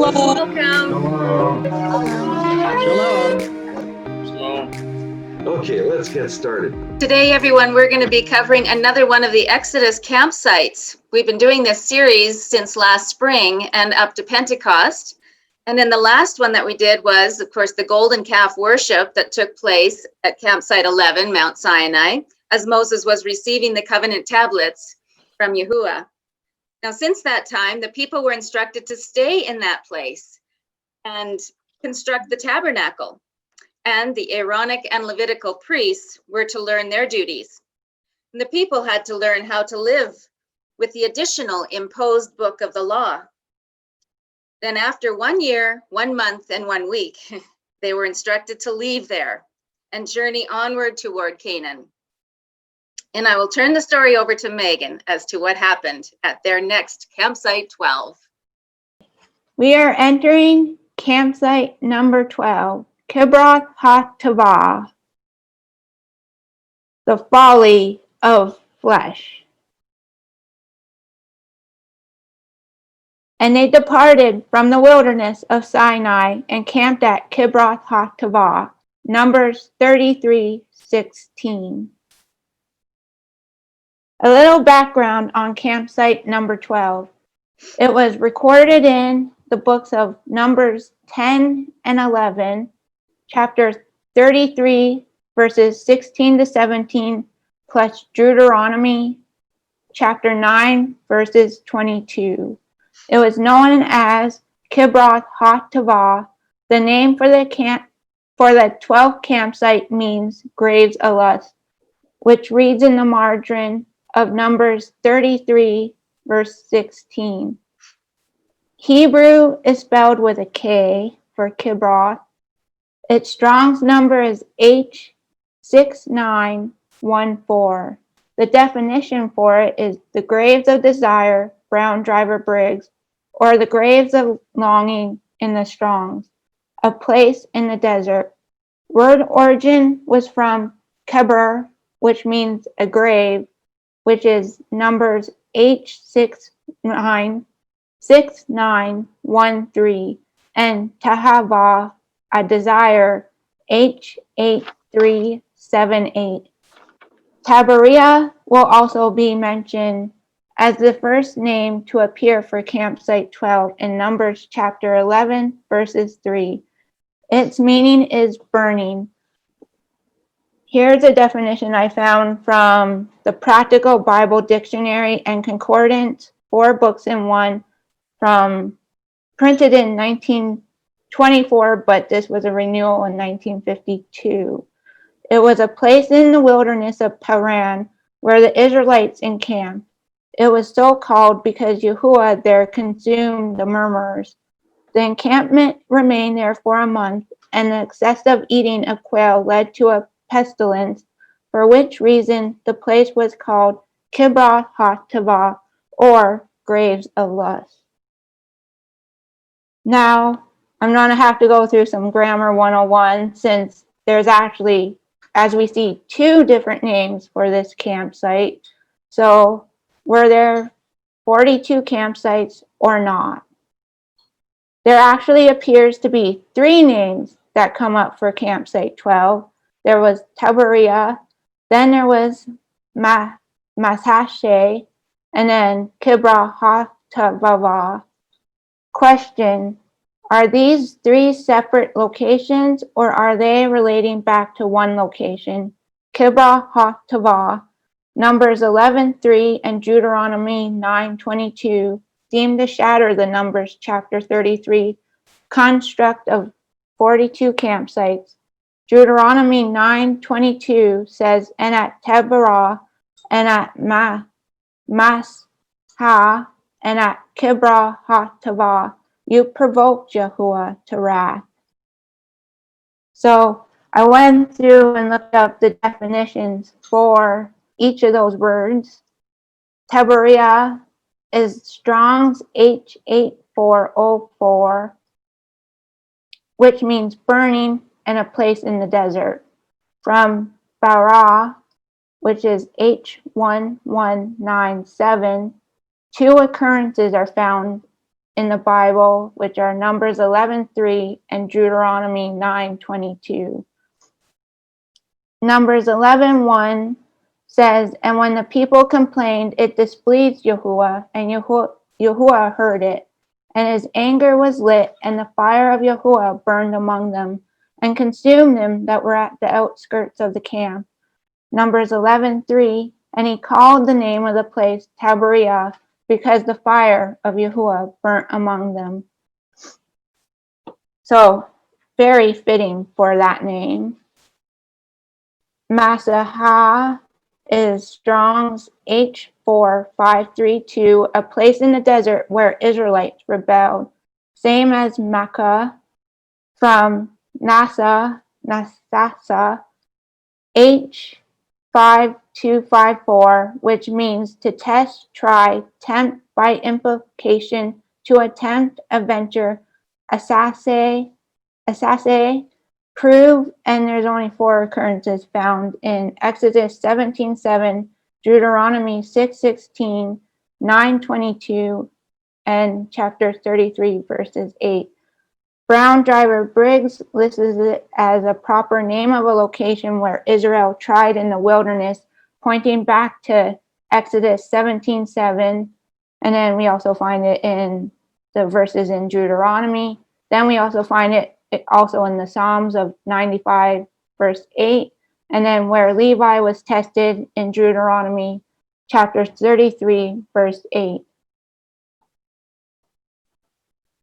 Welcome. Hello. Shalom. Okay, let's get started. Today, everyone, we're going to be covering another one of the Exodus campsites. We've been doing this series since last spring and up to Pentecost. And then the last one that we did was, of course, the golden calf worship that took place at campsite 11, Mount Sinai, as Moses was receiving the covenant tablets from Yahuwah. Now, since that time, the people were instructed to stay in that place and construct the tabernacle. And the Aaronic and Levitical priests were to learn their duties. And the people had to learn how to live with the additional imposed book of the law. Then after 1 year, 1 month, and 1 week, they were instructed to leave there and journey onward toward Canaan. And I will turn the story over to Megan as to what happened at their next campsite 12. We are entering campsite number 12, Kibroth HaTavah, the folly of flesh. And they departed from the wilderness of Sinai and camped at Kibroth HaTavah, Numbers 33:16. A little background on campsite number 12. It was recorded in the books of Numbers 10 and 11, chapter 33, verses 16 to 17, plus Deuteronomy, chapter 9, verses 22. It was known as Kibroth HaTavah. The name for the 12th campsite means graves of lust, which reads in the margin of Numbers 33, verse 16. Hebrew is spelled with a K for Kibroth. Its Strong's number is H6914. The definition for it is the graves of desire, Brown Driver Briggs, or the graves of longing in the Strong's, a place in the desert. Word origin was from Keber, which means a grave, which is Numbers H6913, and Tahava, a desire, H8378. Tabaria will also be mentioned as the first name to appear for campsite 12 in Numbers chapter 11, verses 3. Its meaning is burning. Here's a definition I found from the Practical Bible Dictionary and Concordance, 4 books in 1, printed in 1924, but this was a renewal in 1952. It was a place in the wilderness of Paran where the Israelites encamped. It was so called because Yahuwah there consumed the murmurers. The encampment remained there for a month, and the excessive eating of quail led to a pestilence, for which reason the place was called Kibroth HaTavah, or graves of lust. Now, I'm going to have to go through some grammar 101 since there's actually, as we see, 2 different names for this campsite. So, were there 42 campsites or not? There actually appears to be 3 names that come up for campsite 12. There was Tabaria, then there was Mashashe, and then Kibroth HaTavah. Question: are these 3 separate locations, or are they relating back to one location? Kibroth HaTavah, Numbers 11:3 and Deuteronomy 9:22 seem to shatter the Numbers chapter 33 construct of 42 campsites. Deuteronomy 9:22 says, "And at Taberah, and at Masha, and at Kibroth HaTavah, you provoked Yahuwah to wrath." So I went through and looked up the definitions for each of those words. Tabaria is Strong's H8404, which means burning and a place in the desert. From Barah, which is H1197, 2 occurrences are found in the Bible, which are Numbers 11:3 and Deuteronomy 9:22. Numbers 11:1 says, "And when the people complained, it displeased Yahuwah, and Yahuwah heard it. And his anger was lit, and the fire of Yahuwah burned among them, and consumed them that were at the outskirts of the camp." Numbers 11:3, "And he called the name of the place Tabariah, because the fire of Yahuwah burnt among them." So, very fitting for that name. Massah is Strong's H4532, a place in the desert where Israelites rebelled. Same as Makkah from Nasasa, H5254, which means to test, try, tempt by implication, to attempt, adventure, assassay, prove, and there's only 4 occurrences found in Exodus 17:7, Deuteronomy 6:16, 9:22, and chapter 33, verses 8. Brown Driver Briggs lists it as a proper name of a location where Israel tried in the wilderness, pointing back to Exodus 17:7, and then we also find it in the verses in Deuteronomy. Then we also find it also in the Psalms of 95, verse 8, and then where Levi was tested in Deuteronomy chapter 33, verse 8.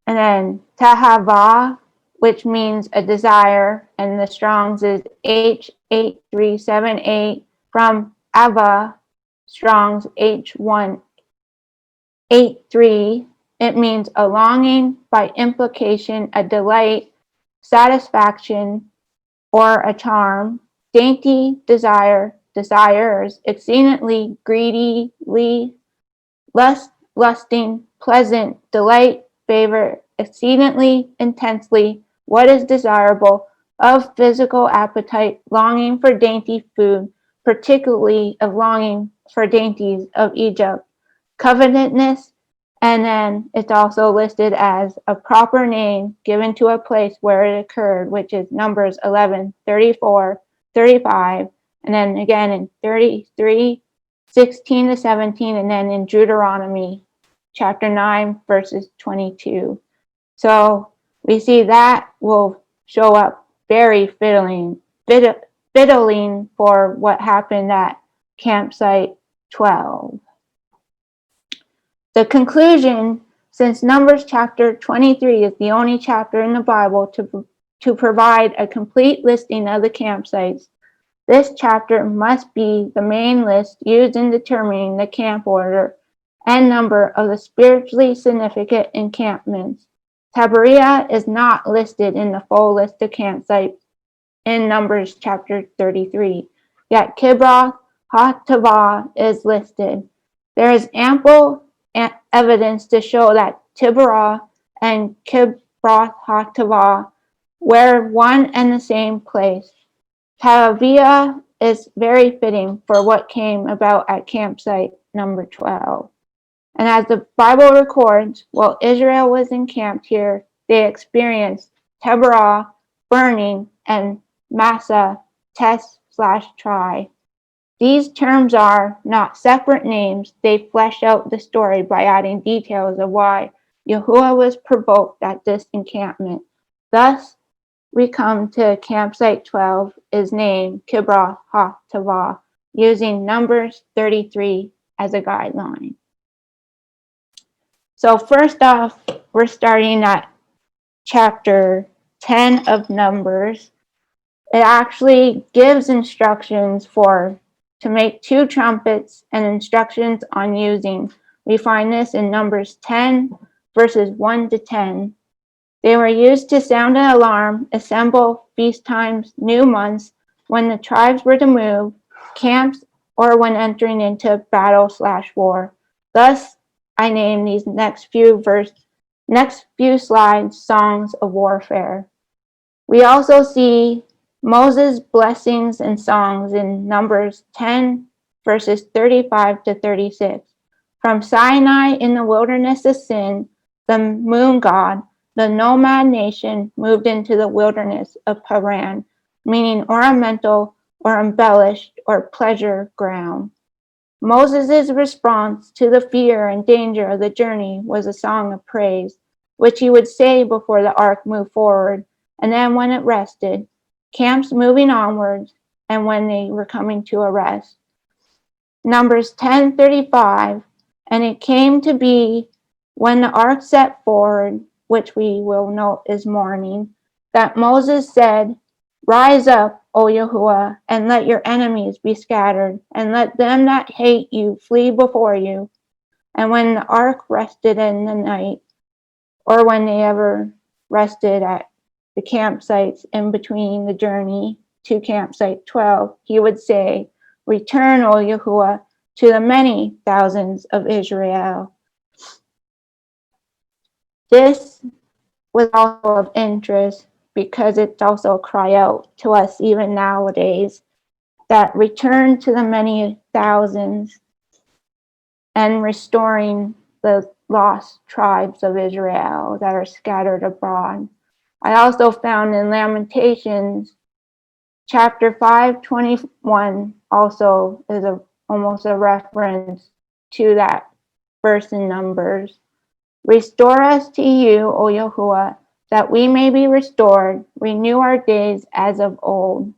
And then Tahava, which means a desire, and the Strong's is H8378 from Ava, Strong's H183. It means a longing, by implication, a delight, satisfaction, or a charm. Dainty, desire, desires, exceedingly, greedily, lusting, pleasant, delight, favor, exceedingly, intensely, what is desirable, of physical appetite, longing for dainty food, particularly of longing for dainties of Egypt. Covetousness, and then it's also listed as a proper name given to a place where it occurred, which is Numbers 11:34, 35, and then again in 33, 16-17, and then in Deuteronomy chapter 9, verses 22. So we see that will show up very fiddling for what happened at campsite 12. The conclusion, since Numbers chapter 23 is the only chapter in the Bible to provide a complete listing of the campsites, this chapter must be the main list used in determining the camp order and number of the spiritually significant encampments. Tabariah is not listed in the full list of campsites in Numbers chapter 33, yet Kibroth HaTavah is listed. There is ample evidence to show that Taberah and Kibroth HaTavah were one and the same place. Tabariah is very fitting for what came about at campsite number 12. And as the Bible records, while Israel was encamped here, they experienced Taberah, burning, and Massah, test/try. These terms are not separate names. They flesh out the story by adding details of why Yahuwah was provoked at this encampment. Thus, we come to campsite 12 is named Kibroth HaTavah, using Numbers 33 as a guideline. So first off, we're starting at chapter 10 of Numbers. It actually gives instructions to make 2 trumpets and instructions on using. We find this in Numbers 10, verses 1-10. They were used to sound an alarm, assemble, feast times, new months, when the tribes were to move, camps, or when entering into battle/war. Thus, I name these next few slides songs of warfare. We also see Moses' blessings and songs in Numbers 10, verses 35-36. From Sinai in the wilderness of Sin, the moon god, the nomad nation moved into the wilderness of Paran, meaning ornamental or embellished or pleasure ground. Moses' response to the fear and danger of the journey was a song of praise, which he would say before the ark moved forward, and then when it rested, camps moving onwards, and when they were coming to a rest. Numbers 10:35, and it came to be when the ark set forward, which we will note is morning, that Moses said, Rise up, O Yahuwah, and let your enemies be scattered, and let them that hate you flee before you. And when the ark rested in the night, or when they ever rested at the campsites in between the journey to campsite 12, he would say, Return, O Yahuwah, to the many thousands of Israel. This was also of interest because it's also a cry out to us even nowadays that return to the many thousands and restoring the lost tribes of Israel that are scattered abroad. I also found in Lamentations chapter 5:21 also is almost a reference to that verse in Numbers. Restore us to you, O Yahuwah, that we may be restored. Renew our days as of old.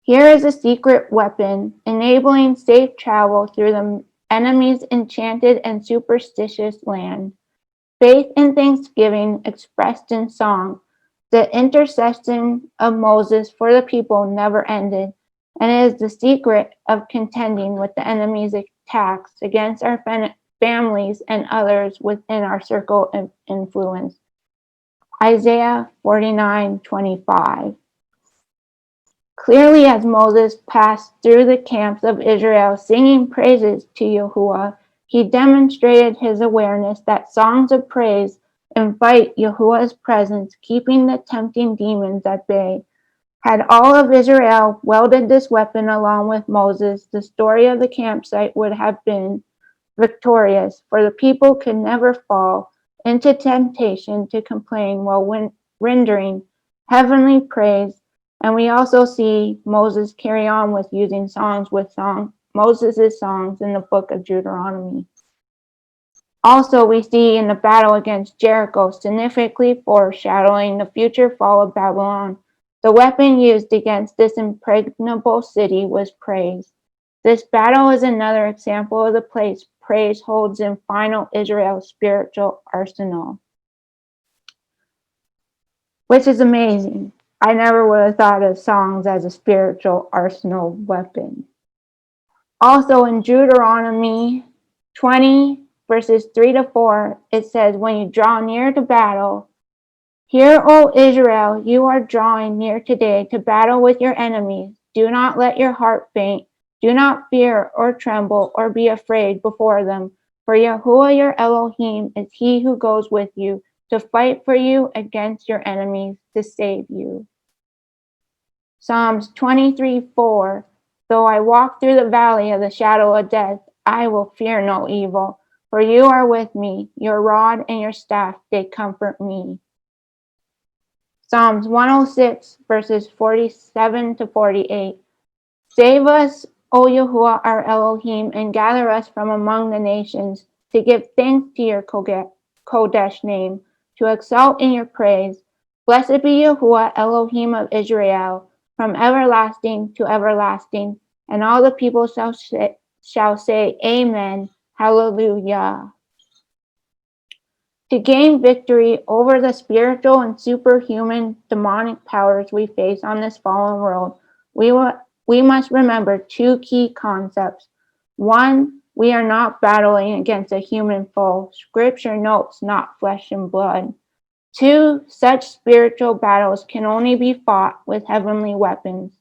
Here is a secret weapon, enabling safe travel through the enemy's enchanted and superstitious land. Faith and thanksgiving expressed in song. The intercession of Moses for the people never ended, and it is the secret of contending with the enemy's attacks against our families and others within our circle of influence. Isaiah 49:25. Clearly, as Moses passed through the camps of Israel singing praises to Yahuwah, he demonstrated his awareness that songs of praise invite Yahuwah's presence, keeping the tempting demons at bay. Had all of Israel wielded this weapon along with Moses, the story of the campsite would have been victorious, for the people could never fall into temptation to complain while rendering heavenly praise. And we also see Moses carry on with using songs with Moses' songs in the book of Deuteronomy. Also, we see in the battle against Jericho, significantly foreshadowing the future fall of Babylon, the weapon used against this impregnable city was praise. This battle is another example of the place praise holds in final Israel's spiritual arsenal, which is amazing. I never would have thought of songs as a spiritual arsenal weapon. Also in Deuteronomy 20, verses 3-4, it says, When you draw near to battle, hear, O Israel, you are drawing near today to battle with your enemies. Do not let your heart faint. Do not fear or tremble or be afraid before them. For Yahuwah your Elohim is he who goes with you to fight for you against your enemies to save you. Psalms 23:4. Though I walk through the valley of the shadow of death, I will fear no evil, for you are with me. Your rod and your staff, they comfort me. Psalms 106, verses 47-48. Save us, O Yahuwah our Elohim, and gather us from among the nations, to give thanks to your Kodesh name, to exalt in your praise. Blessed be Yahuwah Elohim of Israel, from everlasting to everlasting. And all the people shall say, Amen, Hallelujah. To gain victory over the spiritual and superhuman demonic powers we face on this fallen world, we must remember two key concepts. One, we are not battling against a human foe. Scripture notes not flesh and blood. Two, such spiritual battles can only be fought with heavenly weapons.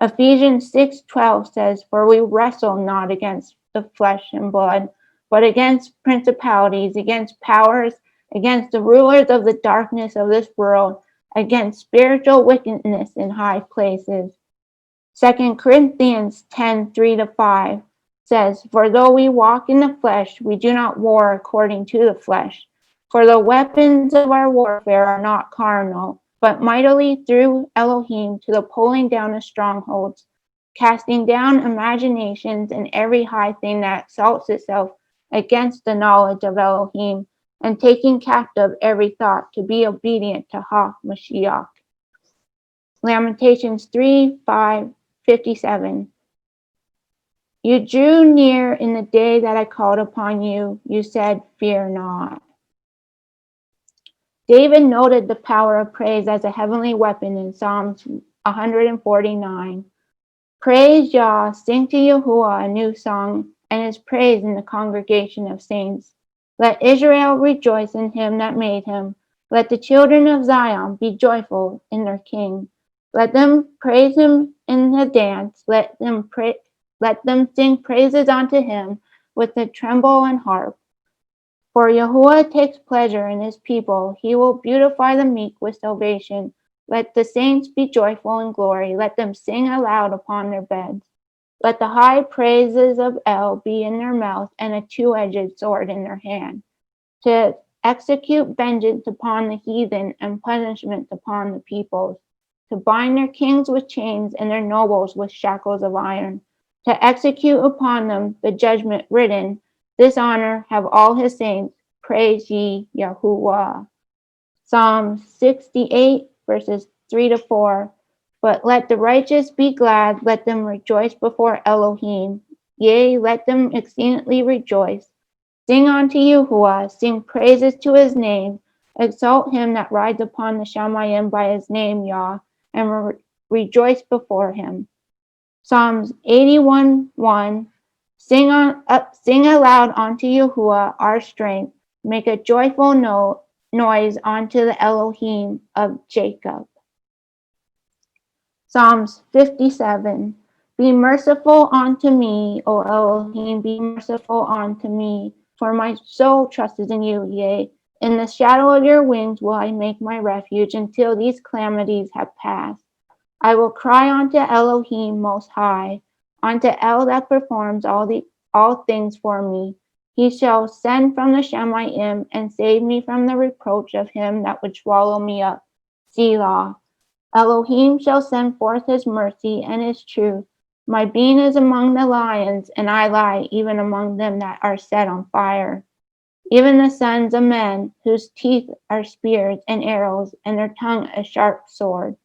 Ephesians 6:12 says, For we wrestle not against the flesh and blood, but against principalities, against powers, against the rulers of the darkness of this world, against spiritual wickedness in high places. 2 Corinthians 10:3-5 says, For though we walk in the flesh, we do not war according to the flesh. For the weapons of our warfare are not carnal, but mightily through Elohim to the pulling down of strongholds, casting down imaginations and every high thing that exalts itself against the knowledge of Elohim, and taking captive every thought to be obedient to HaMashiach. Lamentations 3:5-57. You drew near in the day that I called upon you. You said, fear not. David noted the power of praise as a heavenly weapon in Psalms 149. Praise Yah, sing to Yahuwah a new song, and his praise in the congregation of saints. Let Israel rejoice in him that made him. Let the children of Zion be joyful in their king. Let them praise him in the dance. Let them sing praises unto him with the timbrel and harp. For Yahuwah takes pleasure in his people. He will beautify the meek with salvation. Let the saints be joyful in glory. Let them sing aloud upon their beds. Let the high praises of El be in their mouth, and a two-edged sword in their hand, to execute vengeance upon the heathen and punishment upon the peoples, to bind their kings with chains and their nobles with shackles of iron, to execute upon them the judgment written. This honor have all his saints. Praise ye Yahuwah. Psalm 68, verses 3-4. But let the righteous be glad. Let them rejoice before Elohim. Yea, let them exceedingly rejoice. Sing unto Yahuwah. Sing praises to his name. Exalt him that rides upon the Shamayim by his name, Yah, and rejoice before him. Psalms 81:1. Sing aloud unto Yahuwah our strength. Make a joyful noise unto the Elohim of Jacob. Psalms 57. Be merciful unto me, O Elohim, be merciful unto me, for my soul trusted in you, yea. In the shadow of your wings will I make my refuge until these calamities have passed. I will cry unto Elohim Most High, unto El that performs all things for me. He shall send from the Shamayim and save me from the reproach of him that would swallow me up. Selah. Elohim shall send forth his mercy and his truth. My being is among the lions, and I lie even among them that are set on fire. Even the sons of men, whose teeth are spears and arrows, and their tongue a sharp sword.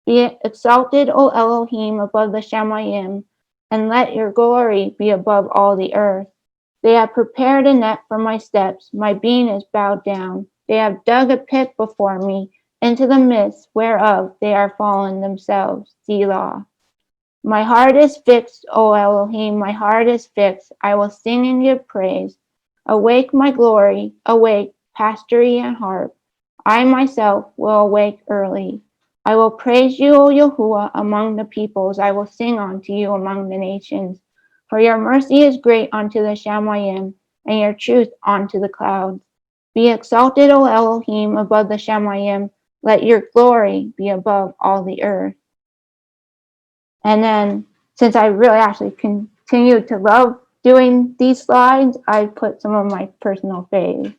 Be exalted, O Elohim, above the Shamayim, and let your glory be above all the earth. They have prepared a net for my steps. My being is bowed down. They have dug a pit before me, into the midst whereof they are fallen themselves. Selah. My heart is fixed, O Elohim, my heart is fixed. I will sing and give praise. Awake, my glory, awake, pastory and harp. I myself will awake early. I will praise you, O Yahuwah, among the peoples. I will sing unto you among the nations. For your mercy is great unto the Shamayim, and your truth unto the clouds. Be exalted, O Elohim, above the Shamayim. Let your glory be above all the earth. And then, since I really actually continue to love doing these slides, I put some of my personal faves.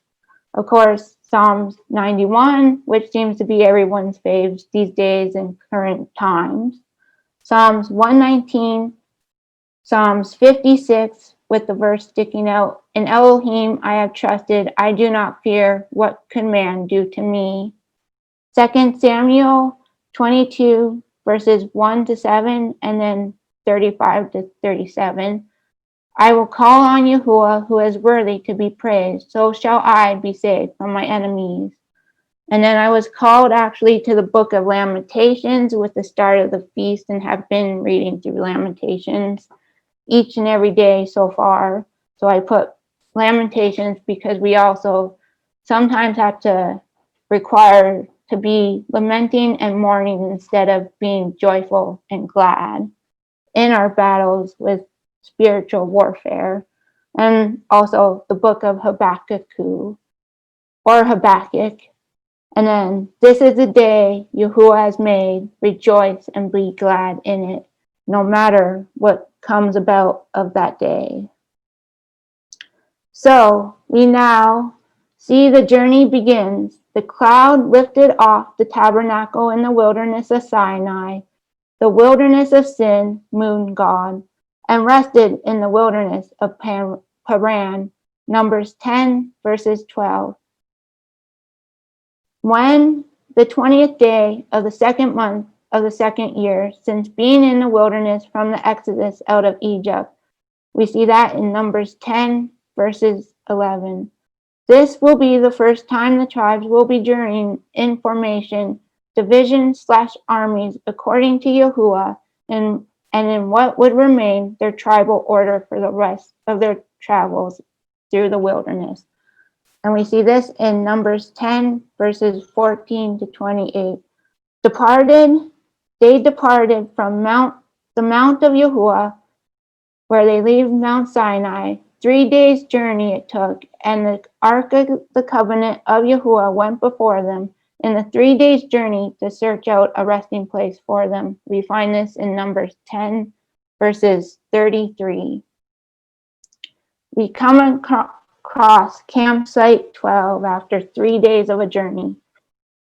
Of course, Psalms 91, which seems to be everyone's faves these days in current times. Psalms 119, Psalms 56, with the verse sticking out. In Elohim I have trusted, I do not fear, what could man do to me? 2 Samuel 22, verses 1-7, and then 35-37. I will call on Yahuwah, who is worthy to be praised. So shall I be saved from my enemies. And then I was called actually to the book of Lamentations with the start of the feast, and have been reading through Lamentations each and every day so far. So I put Lamentations because we also sometimes have to require to be lamenting and mourning instead of being joyful and glad in our battles with spiritual warfare. And also the book of Habakkuk. And then, this is the day Yahuwah has made. Rejoice and be glad in it, no matter what comes about of that day. So we now See, the journey begins. The cloud lifted off the tabernacle in the wilderness of Sinai, the wilderness of Sin, moon God, and rested in the wilderness of Paran. Numbers 10, verses 12. When the 20th day of the second month of the second year, since being in the wilderness from the exodus out of Egypt, we see that in Numbers 10, verses 11. This will be the first time the tribes will be journeying in formation, divisions/armies, according to Yahuwah, and in what would remain their tribal order for the rest of their travels through the wilderness. And we see this in Numbers 10, verses 14 to 28. They departed from the Mount of Yahuwah, where they leave Mount Sinai. 3 days' journey it took, and the Ark of the Covenant of Yahuwah went before them in the 3 days' journey to search out a resting place for them. We find this in Numbers 10, verses 33. We come across campsite 12 after 3 days of a journey.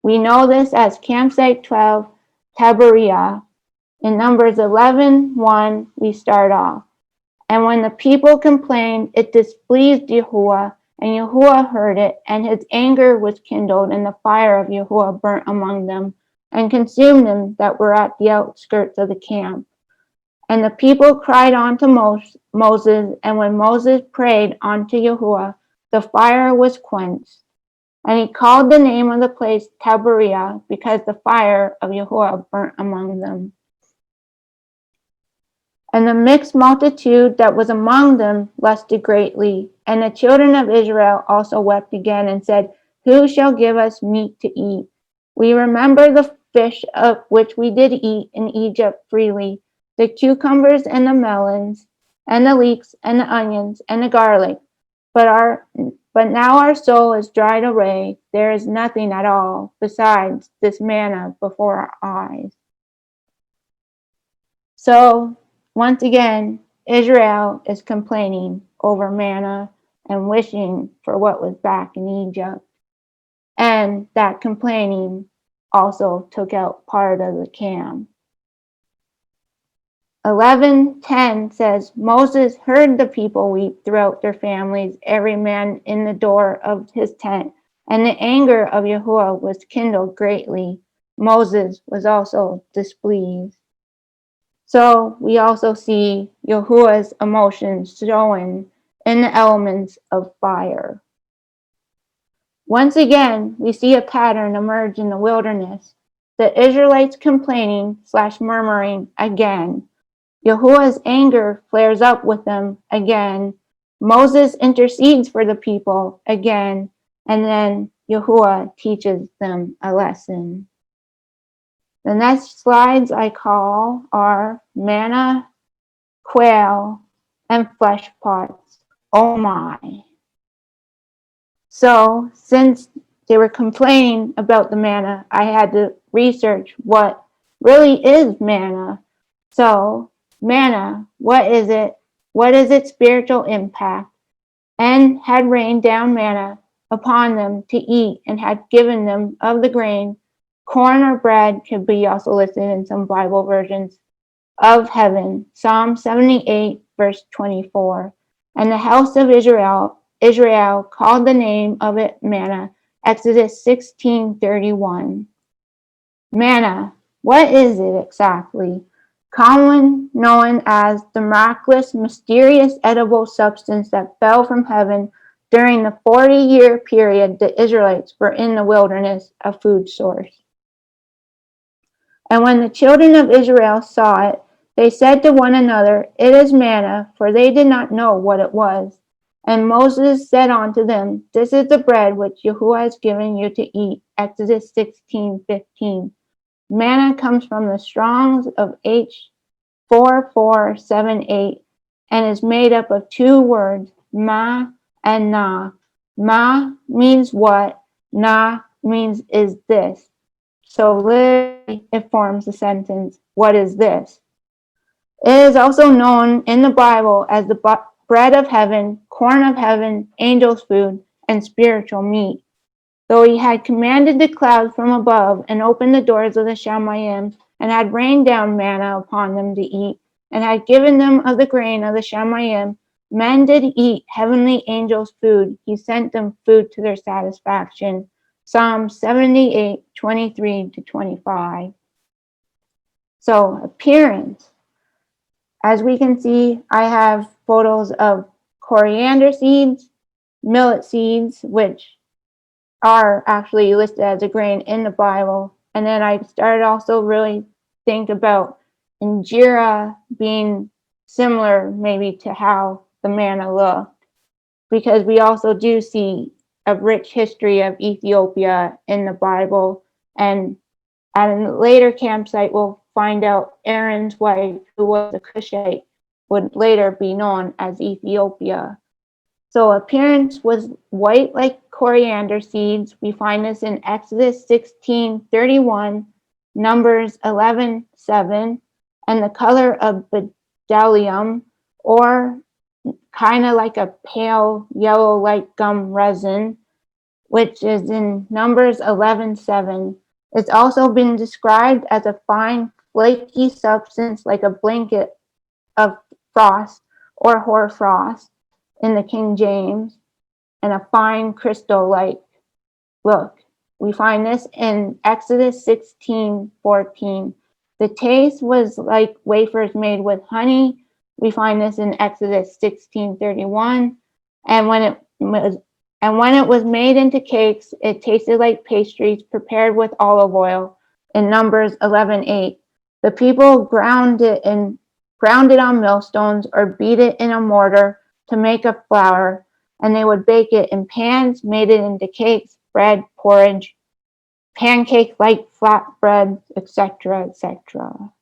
We know this as campsite 12, Taberah. In Numbers 11:1, we start off. And when the people complained, it displeased Yahuwah, and Yahuwah heard it, and his anger was kindled, and the fire of Yahuwah burnt among them, and consumed them that were at the outskirts of the camp. And the people cried unto Moses, and when Moses prayed unto Yahuwah, the fire was quenched. And he called the name of the place Taberah, because the fire of Yahuwah burnt among them. And the mixed multitude that was among them lusted greatly. And the children of Israel also wept again and said, Who shall give us meat to eat? We remember the fish of which we did eat in Egypt freely, the cucumbers and the melons, and the leeks and the onions and the garlic. But now our soul is dried away. There is nothing at all besides this manna before our eyes. So, once again, Israel is complaining over manna and wishing for what was back in Egypt. And that complaining also took out part of the camp. 11:10 says, Moses heard the people weep throughout their families, every man in the door of his tent, and the anger of Yahuwah was kindled greatly. Moses was also displeased. So we also see Yahuwah's emotions showing in the elements of fire. Once again, we see a pattern emerge in the wilderness. The Israelites complaining/murmuring again. Yahuwah's anger flares up with them again. Moses intercedes for the people again. And then Yahuwah teaches them a lesson. The next slides I call are manna, quail, and flesh pots. Oh my. So, since they were complaining about the manna, I had to research what really is manna. So, manna, what is it? What is its spiritual impact? And had rained down manna upon them to eat, and had given them of the grain. Corn or bread could be also listed in some Bible versions of heaven. Psalm 78, verse 24. And the house of Israel called the name of it manna. Exodus 16:31. Manna, what is it exactly? Commonly known as the miraculous, mysterious, edible substance that fell from heaven during the 40-year period the Israelites were in the wilderness, a food source. And when the children of Israel saw it, they said to one another, It is manna, for they did not know what it was. And Moses said unto them, This is the bread which Yahuwah has given you to eat. Exodus 16:15. Manna comes from the Strongs of H4478 and is made up of two words, ma and na. Ma means what, na means is this. So literally, it forms the sentence, what is this? It is also known in the Bible as the bread of heaven, corn of heaven, angel's food, and spiritual meat. Though he had commanded the clouds from above and opened the doors of the Shamayim and had rained down manna upon them to eat and had given them of the grain of the Shamayim, men did eat heavenly angels' food. He sent them food to their satisfaction. Psalm 78, 23-25. So, appearance. As we can see, I have photos of coriander seeds, millet seeds, which are actually listed as a grain in the Bible. And then I started also really think about injera being similar maybe to how the manna looked, because we also do see a rich history of Ethiopia in the Bible. And at a later campsite, we'll find out Aaron's wife, who was a Cushite, would later be known as Ethiopia. So appearance was white like coriander seeds. We find this in Exodus 16:31, Numbers 11:7, and the color of bdellium, or kind of like a pale yellow like gum resin, which is in Numbers 11:7. It's also been described as a fine flaky substance like a blanket of frost or hoarfrost in the King James, and a fine crystal-like look. We find this in Exodus 16:14. The taste was like wafers made with honey. We find this in Exodus 16:31. And when it was made into cakes, it tasted like pastries prepared with olive oil in Numbers 11:8. The people ground it on millstones or beat it in a mortar to make a flour, and they would bake it in pans, made it into cakes, bread, porridge, pancake like flatbread, etc., etc.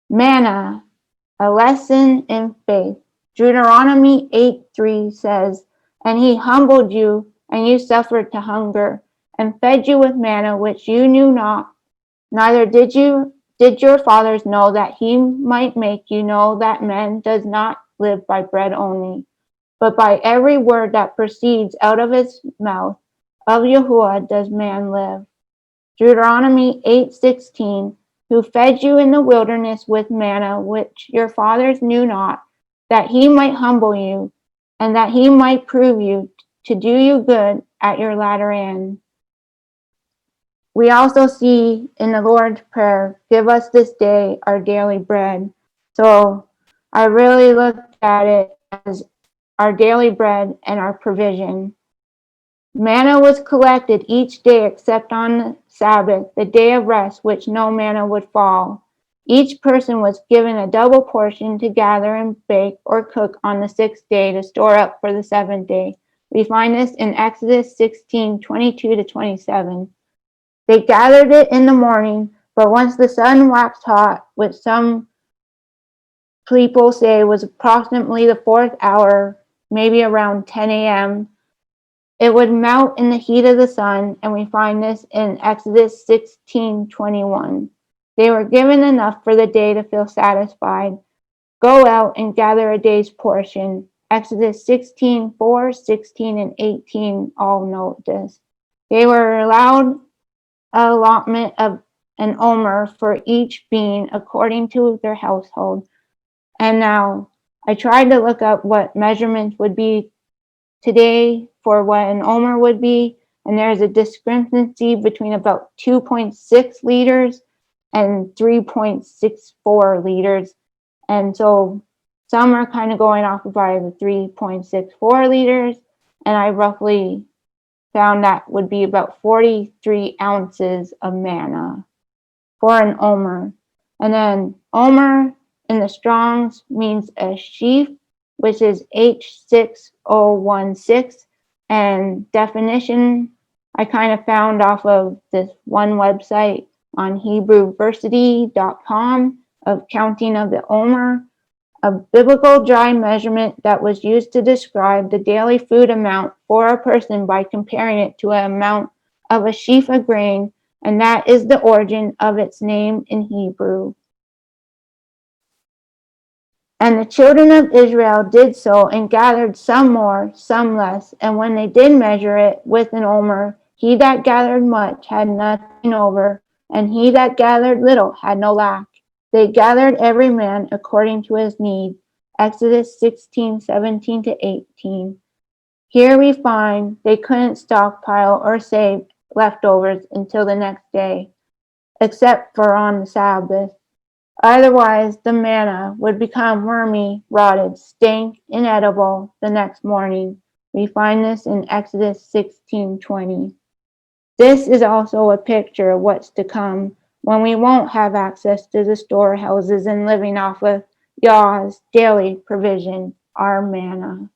Manna, a lesson in faith. Deuteronomy 8:3 says, "And he humbled you, and you suffered to hunger, and fed you with manna which you knew not, neither did your fathers know, that he might make you know that man does not live by bread only, but by every word that proceeds out of his mouth. Of Yahuwah does man live." Deuteronomy 8:16, "Who fed you in the wilderness with manna which your fathers knew not, that he might humble you, and that he might prove you to do you good at your latter end." We also see in the Lord's Prayer, "Give us this day our daily bread." So I really looked at it as our daily bread and our provision. Manna was collected each day except on the Sabbath, the day of rest, which no manna would fall. Each person was given a double portion to gather and bake or cook on the 6th day to store up for the 7th day. We find this in Exodus 16:22-27. They gathered it in the morning, but once the sun waxed hot, which some people say was approximately the 4th hour, maybe around 10 a.m., it would melt in the heat of the sun, and we find this in Exodus 16:21. They were given enough for the day to feel satisfied. Go out and gather a day's portion. Exodus 16:4, 16, and 18 all note this. They were allowed an allotment of an omer for each being according to their household. And now I tried to look up what measurements would be today for what an omer would be, and there's a discrepancy between about 2.6 liters and 3.64 liters. And so some are kind of going off by the 3.64 liters, and I roughly found that would be about 43 ounces of manna for an omer. And then omer in the Strong's means a sheaf, which is H6016, and definition I kind of found off of this one website on HebrewVersity.com of counting of the omer, a biblical dry measurement that was used to describe the daily food amount for a person by comparing it to an amount of a sheaf of grain, and that is the origin of its name in Hebrew. And the children of Israel did so, and gathered some more, some less. And when they did measure it with an omer, he that gathered much had nothing over, and he that gathered little had no lack. They gathered every man according to his need. Exodus 16:17-18. Here we find they couldn't stockpile or save leftovers until the next day, except for on the Sabbath. Otherwise, the manna would become wormy, rotted, stink, inedible the next morning. We find this in Exodus 16:20. This is also a picture of what's to come when we won't have access to the storehouses and living off of Yah's daily provision, our manna.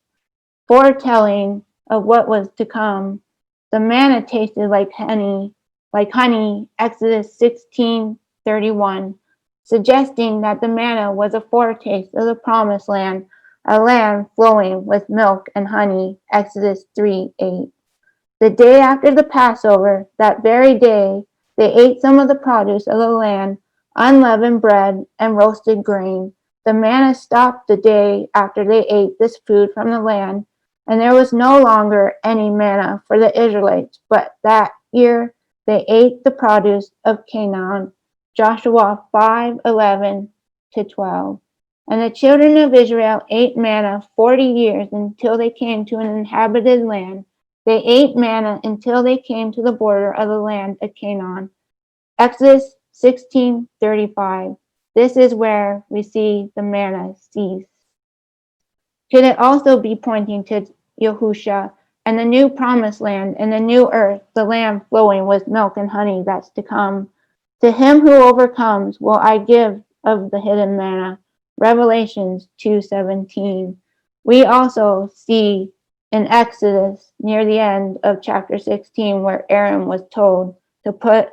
Foretelling of what was to come, the manna tasted like honey, Exodus 16:31. Suggesting that the manna was a foretaste of the promised land, a land flowing with milk and honey, Exodus 3:8. The day after the Passover, that very day, they ate some of the produce of the land, unleavened bread and roasted grain. The manna stopped the day after they ate this food from the land, and there was no longer any manna for the Israelites, but that year they ate the produce of Canaan. Joshua 5:11-12. And the children of Israel ate manna 40 years until they came to an inhabited land. They ate manna until they came to the border of the land of Canaan. Exodus 16:35. This is where we see the manna cease. Could it also be pointing to Yahusha and the new promised land and the new earth, the land flowing with milk and honey that's to come? To him who overcomes will I give of the hidden manna. Revelations 2:17. We also see in Exodus near the end of chapter 16 where Aaron was told to put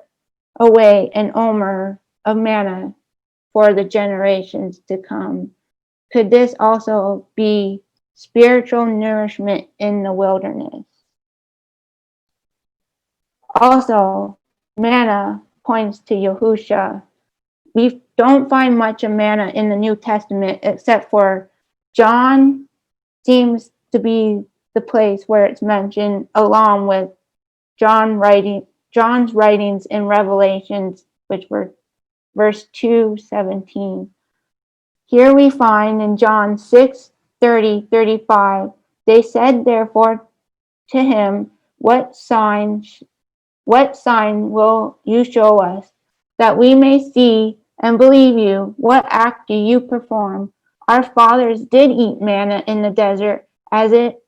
away an omer of manna for the generations to come. Could this also be spiritual nourishment in the wilderness? Also, manna points to Yahusha. We don't find much of manna in the New Testament except for John seems to be the place where it's mentioned along with John's writings in Revelations, which were verse 2:17. Here we find in John 6:30-35, they said therefore to him, What sign will you show us, that we may see and believe you? What act do you perform? Our fathers did eat manna in the desert, as it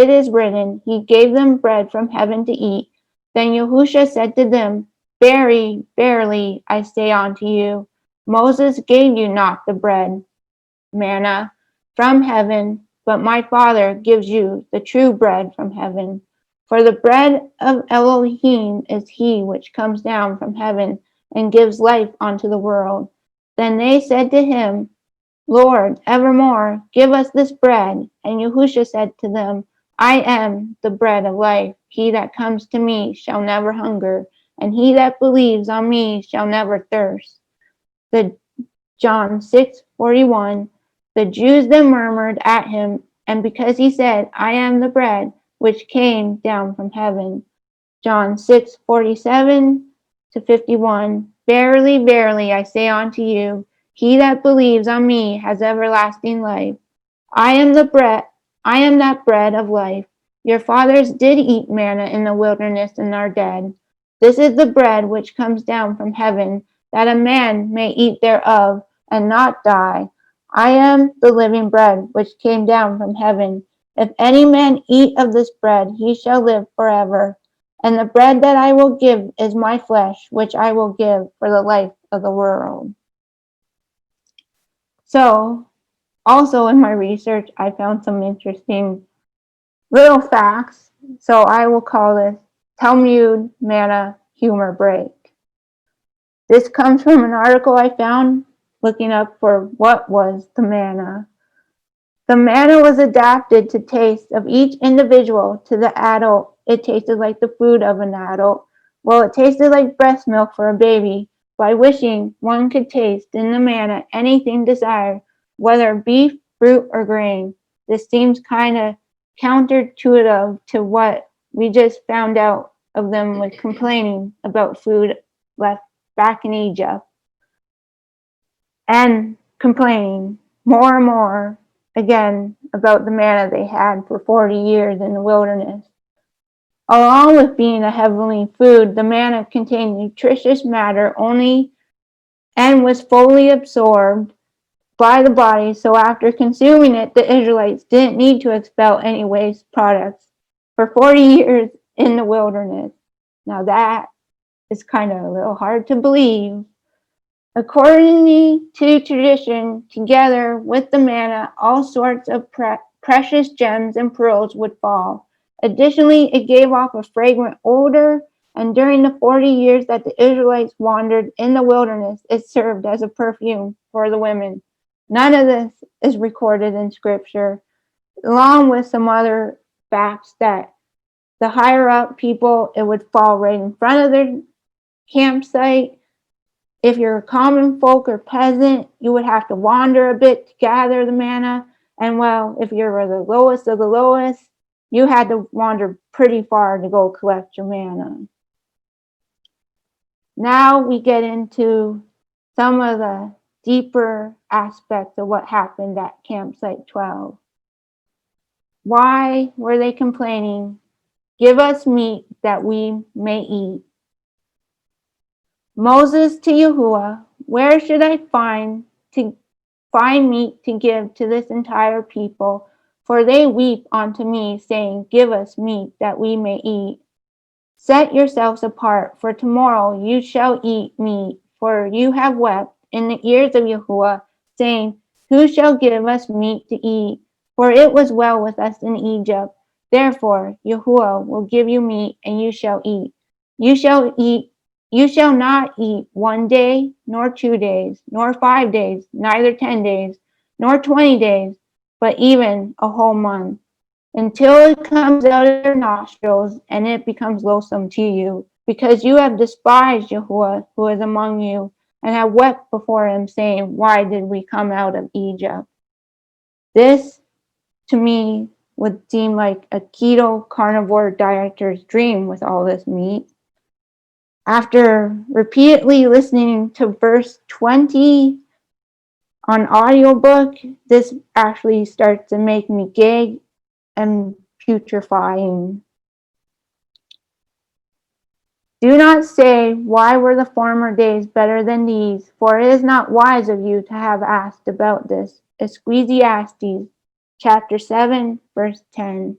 is written, he gave them bread from heaven to eat. Then Yahusha said to them, Verily, verily, I say unto you, Moses gave you not the bread, manna, from heaven, but my Father gives you the true bread from heaven. For the bread of Elohim is he which comes down from heaven and gives life unto the world. Then they said to him, Lord, evermore give us this bread. And Yahusha said to them, I am the bread of life. He that comes to me shall never hunger, and he that believes on me shall never thirst. The John 6:41. The Jews then murmured at him, and because he said, I am the bread which came down from heaven. John 6:47-51. Verily, verily, I say unto you, he that believes on me has everlasting life. I am that bread of life. Your fathers did eat manna in the wilderness and are dead. This is the bread which comes down from heaven, that a man may eat thereof and not die. I am the living bread which came down from heaven. If any man eat of this bread, he shall live forever. And the bread that I will give is my flesh, which I will give for the life of the world. So, also in my research, I found some interesting little facts. So I will call this Talmud Manna Humor Break. This comes from an article I found looking up for what was the manna. The manna was adapted to taste of each individual. To the adult, it tasted like the food of an adult. Well, it tasted like breast milk for a baby. By wishing one could taste in the manna anything desired, whether beef, fruit, or grain. This seems kind of counterintuitive to what we just found out of them with complaining about food left back in Egypt and complaining more and more again about the manna they had for 40 years in the wilderness. Along with being a heavenly food, the manna contained nutritious matter only and was fully absorbed by the body, so after consuming it, the Israelites didn't need to expel any waste products for 40 years in the wilderness. Now that is kind of a little hard to believe. According to tradition, together with the manna, all sorts of precious gems and pearls would fall. Additionally, it gave off a fragrant odor, and during the 40 years that the Israelites wandered in the wilderness, it served as a perfume for the women. None of this is recorded in scripture, along with some other facts that the higher up people, it would fall right in front of their campsite. If you're a common folk or peasant, you would have to wander a bit to gather the manna. And well, if you're the lowest of the lowest, you had to wander pretty far to go collect your manna. Now we get into some of the deeper aspects of what happened at Campsite 12. Why were they complaining? Give us meat that we may eat. Moses to Yahuwah, where should I find meat to give to this entire people? For they weep unto me, saying, Give us meat that we may eat. Set yourselves apart, for tomorrow you shall eat meat, for you have wept in the ears of Yahuwah, saying, Who shall give us meat to eat? For it was well with us in Egypt. Therefore Yahuwah will give you meat, and you shall eat. You shall not eat 1 day, nor 2 days, nor 5 days, neither 10 days, nor 20 days, but even a whole month, until it comes out of your nostrils, and it becomes loathsome to you, because you have despised Yahuwah, who is among you, and have wept before him, saying, Why did we come out of Egypt? This, to me, would seem like a keto carnivore dieter's dream with all this meat. After repeatedly listening to verse 20 on audiobook, this actually starts to make me gag and putrefying. Do not say, Why were the former days better than these? For it is not wise of you to have asked about this. Ecclesiastes chapter 7, verse 10.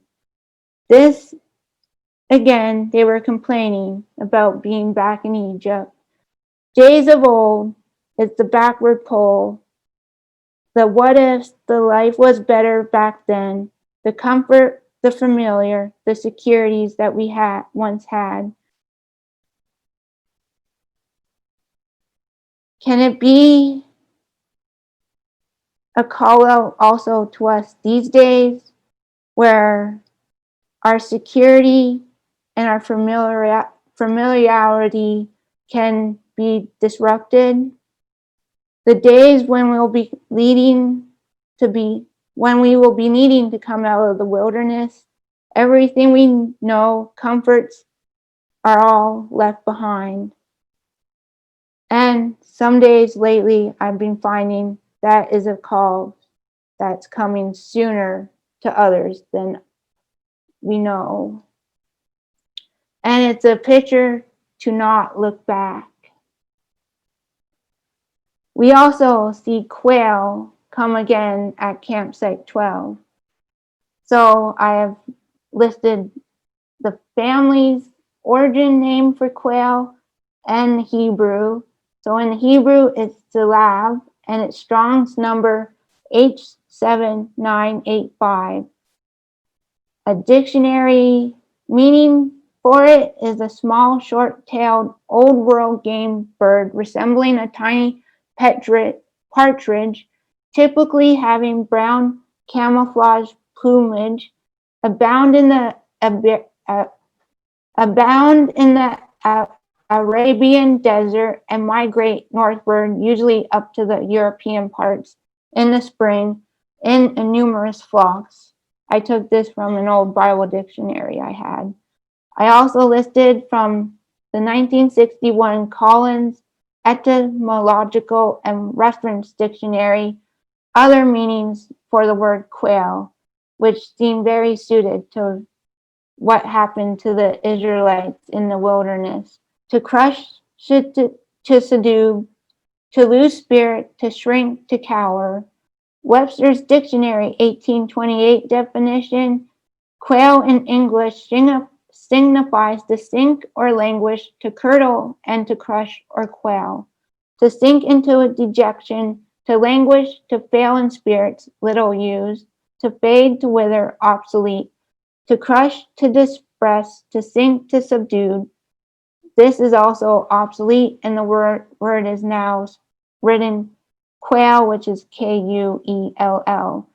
This, again, they were complaining about being back in Egypt. Days of old is the backward pole. The what ifs, the life was better back then, the comfort, the familiar, the securities that we had once had. Can it be a call out also to us these days where our security and our familiarity can be disrupted? The days when we will be needing to come out of the wilderness, everything we know, comforts are all left behind. And some days lately, I've been finding that is a call that's coming sooner to others than we know. And it's a picture to not look back. We also see quail come again at Campsite 12. So I have listed the family's origin name for quail and Hebrew. So in Hebrew, it's Zelav, and its Strong's number H7985. A dictionary meaning for it is a small, short-tailed, old-world game bird resembling a tiny partridge, typically having brown camouflage plumage, abound in the Arabian desert and migrate northward, usually up to the European parts in the spring in numerous flocks. I took this from an old Bible dictionary I had. I also listed from the 1961 Collins Etymological and Reference Dictionary other meanings for the word quail, which seem very suited to what happened to the Israelites in the wilderness. To crush, to subdue, to lose spirit, to shrink, to cower. Webster's Dictionary 1828 definition, quail in English signifies to sink or languish, to curdle, and to crush or quail. To sink into a dejection, to languish, to fail in spirits, little used, to fade, to wither, obsolete, to crush, to disperse, to sink, to subdue. This is also obsolete, and the word is now written quail, which is Kuell.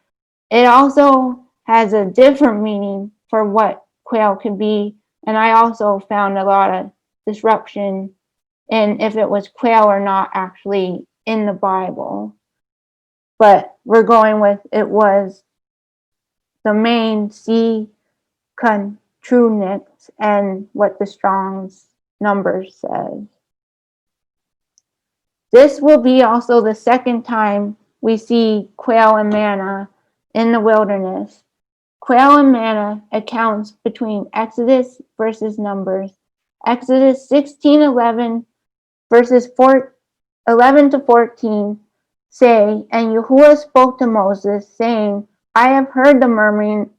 It also has a different meaning for what quail could be, and I also found a lot of disruption in if it was quail or not actually in the Bible. But we're going with it was the main sea contrunix and what the Strong's numbers says. This will be also the second time we see quail and manna in the wilderness. Quail and manna accounts between Exodus versus Numbers. Exodus 16:11 verses 11 to 14 say, And Yahuwah spoke to Moses, saying, I have heard the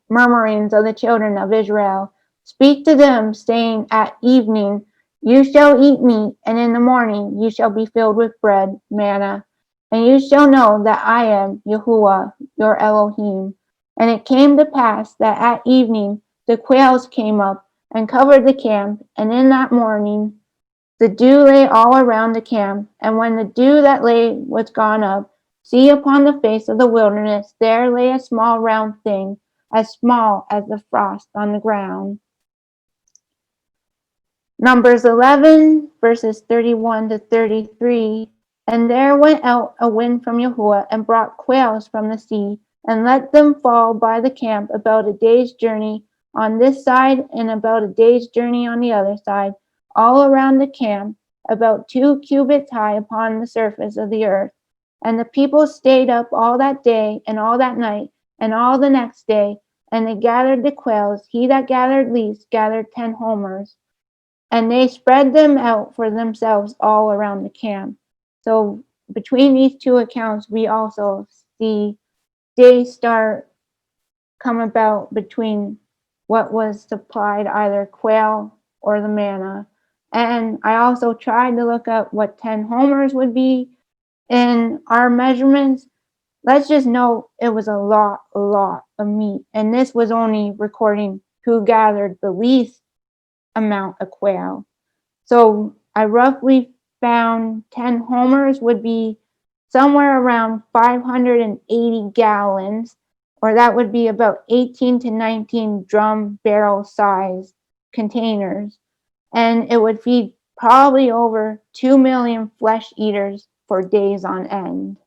murmurings of the children of Israel. Speak to them, saying, At evening you shall eat meat, and in the morning you shall be filled with bread, manna. And you shall know that I am Yahuwah, your Elohim. And it came to pass that at evening the quails came up and covered the camp, and in that morning the dew lay all around the camp, and when the dew that lay was gone up, see upon the face of the wilderness there lay a small round thing, as small as the frost on the ground. Numbers 11, verses 31 to 33. And there went out a wind from Yahuwah, and brought quails from the sea, and let them fall by the camp about a day's journey on this side, and about a day's journey on the other side, all around the camp, about 2 cubits high upon the surface of the earth. And the people stayed up all that day, and all that night, and all the next day, and they gathered the quails. He that gathered least gathered 10 homers. And they spread them out for themselves all around the camp. So between these two accounts, we also see days start come about between what was supplied, either quail or the manna. And I also tried to look up what 10 homers would be in our measurements. Let's just know it was a lot of meat. And this was only recording who gathered the least amount of quail. So I roughly found 10 homers would be somewhere around 580 gallons, or that would be about 18 to 19 drum barrel size containers. And it would feed probably over 2 million flesh eaters for days on end.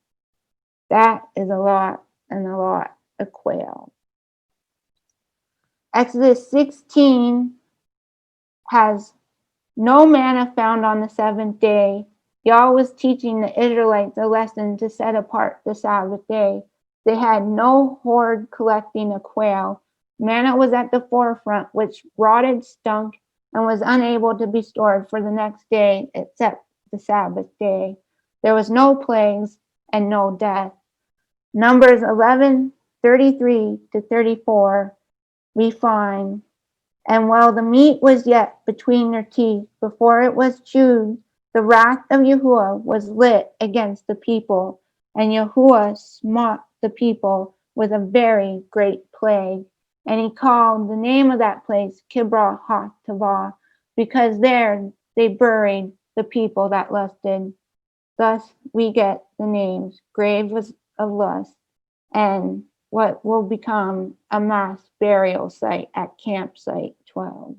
That is a lot and a lot of quail. Exodus 16 has no manna found on the seventh day. Yah was teaching the Israelites a lesson to set apart the Sabbath day. They had no hoard collecting a quail. Manna was at the forefront, which rotted, stunk, and was unable to be stored for the next day except the Sabbath day. There was no plagues and no death. Numbers 11:33 to 34, we find, And while the meat was yet between their teeth, before it was chewed, the wrath of Yahuwah was lit against the people, and Yahuwah smote the people with a very great plague. And he called the name of that place Kibroth Hattaavah, because there they buried the people that lusted. Thus we get the names Graves of Lust and what will become a mass burial site at Campsite 12.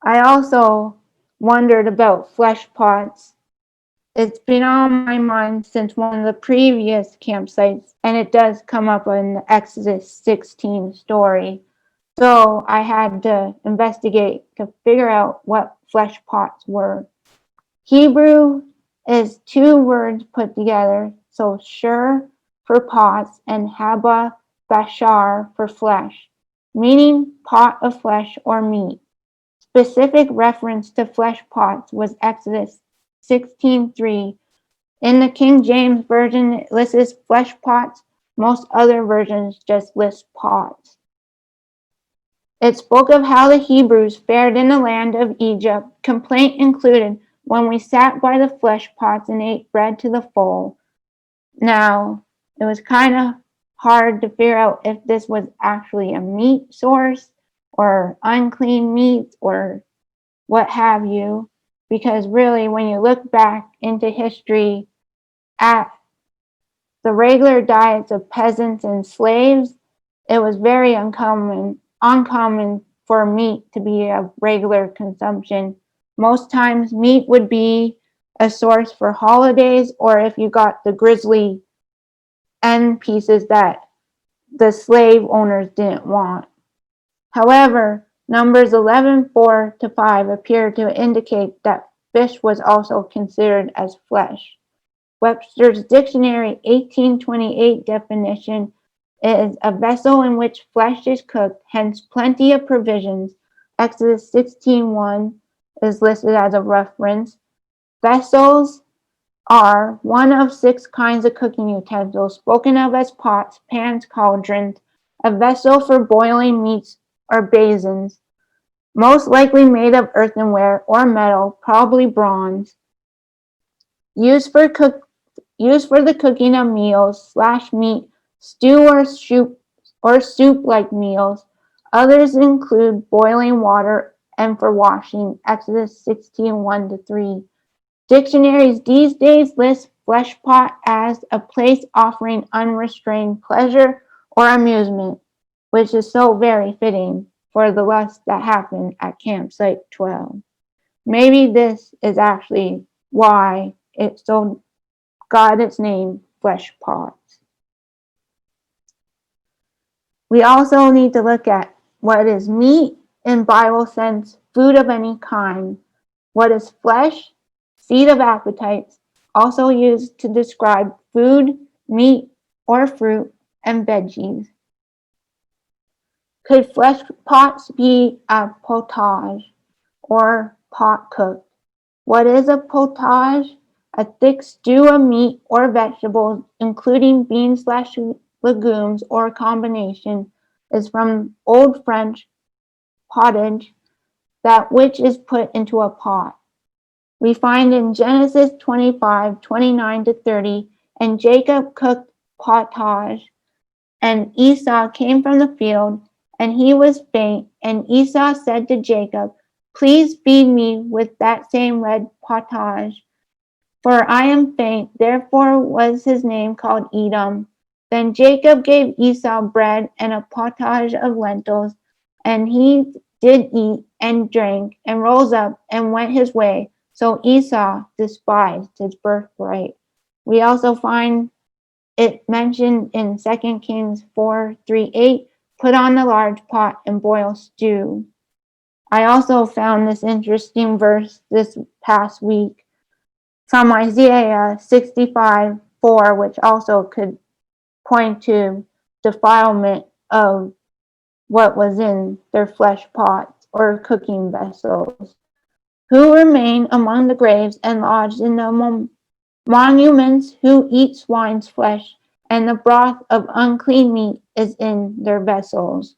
I also wondered about flesh pots. It's been on my mind since one of the previous campsites, and it does come up in the Exodus 16 story. So I had to investigate to figure out what flesh pots were. Hebrew is two words put together, so shur for pots and haba bashar for flesh, meaning pot of flesh or meat. Specific reference to flesh pots was Exodus 16:3. In the King James Version, it lists flesh pots. Most other versions just list pots. It spoke of how the Hebrews fared in the land of Egypt. Complaint included, when we sat by the flesh pots and ate bread to the full. Now, it was kind of hard to figure out if this was actually a meat source or unclean meat or what have you, because really, when you look back into history at the regular diets of peasants and slaves, it was very uncommon for meat to be a regular consumption. Most times, meat would be a source for holidays, or if you got the grizzly end pieces that the slave owners didn't want. However, Numbers 11:4-5 appear to indicate that fish was also considered as flesh. Webster's Dictionary 1828 definition is a vessel in which flesh is cooked, hence plenty of provisions. Exodus 16:1 is listed as a reference. Vessels are one of 6 kinds of cooking utensils, spoken of as pots, pans, cauldrons, a vessel for boiling meats, or basins, most likely made of earthenware or metal, probably bronze, used for the cooking of meals / meat, stew or soup-like meals. Others include boiling water and for washing. Exodus 16:1-3. Dictionaries these days list flesh pot as a place offering unrestrained pleasure or amusement, which is so very fitting for the lust that happened at Campsite 12. Maybe this is actually why it so got its name, flesh pots. We also need to look at what is meat in Bible sense, food of any kind. What is flesh? Seed of appetites, also used to describe food, meat, or fruit, and veggies. Could flesh pots be a potage or pot cooked? What is a potage? A thick stew of meat or vegetables, including beans / legumes or a combination, is from Old French potage, that which is put into a pot. We find in Genesis 25:29-30, and Jacob cooked potage, and Esau came from the field, and he was faint, and Esau said to Jacob, please feed me with that same red potage, for I am faint. Therefore was his name called Edom. Then Jacob gave Esau bread and a potage of lentils, and he did eat and drank, and rose up and went his way. So Esau despised his birthright. We also find it mentioned in 2 Kings 4:3-8, put on the large pot and boil stew. I also found this interesting verse this past week from Isaiah 65:4, which also could point to defilement of what was in their flesh pots or cooking vessels. Who remain among the graves and lodged in the monuments, who eat swine's flesh, and the broth of unclean meat is in their vessels.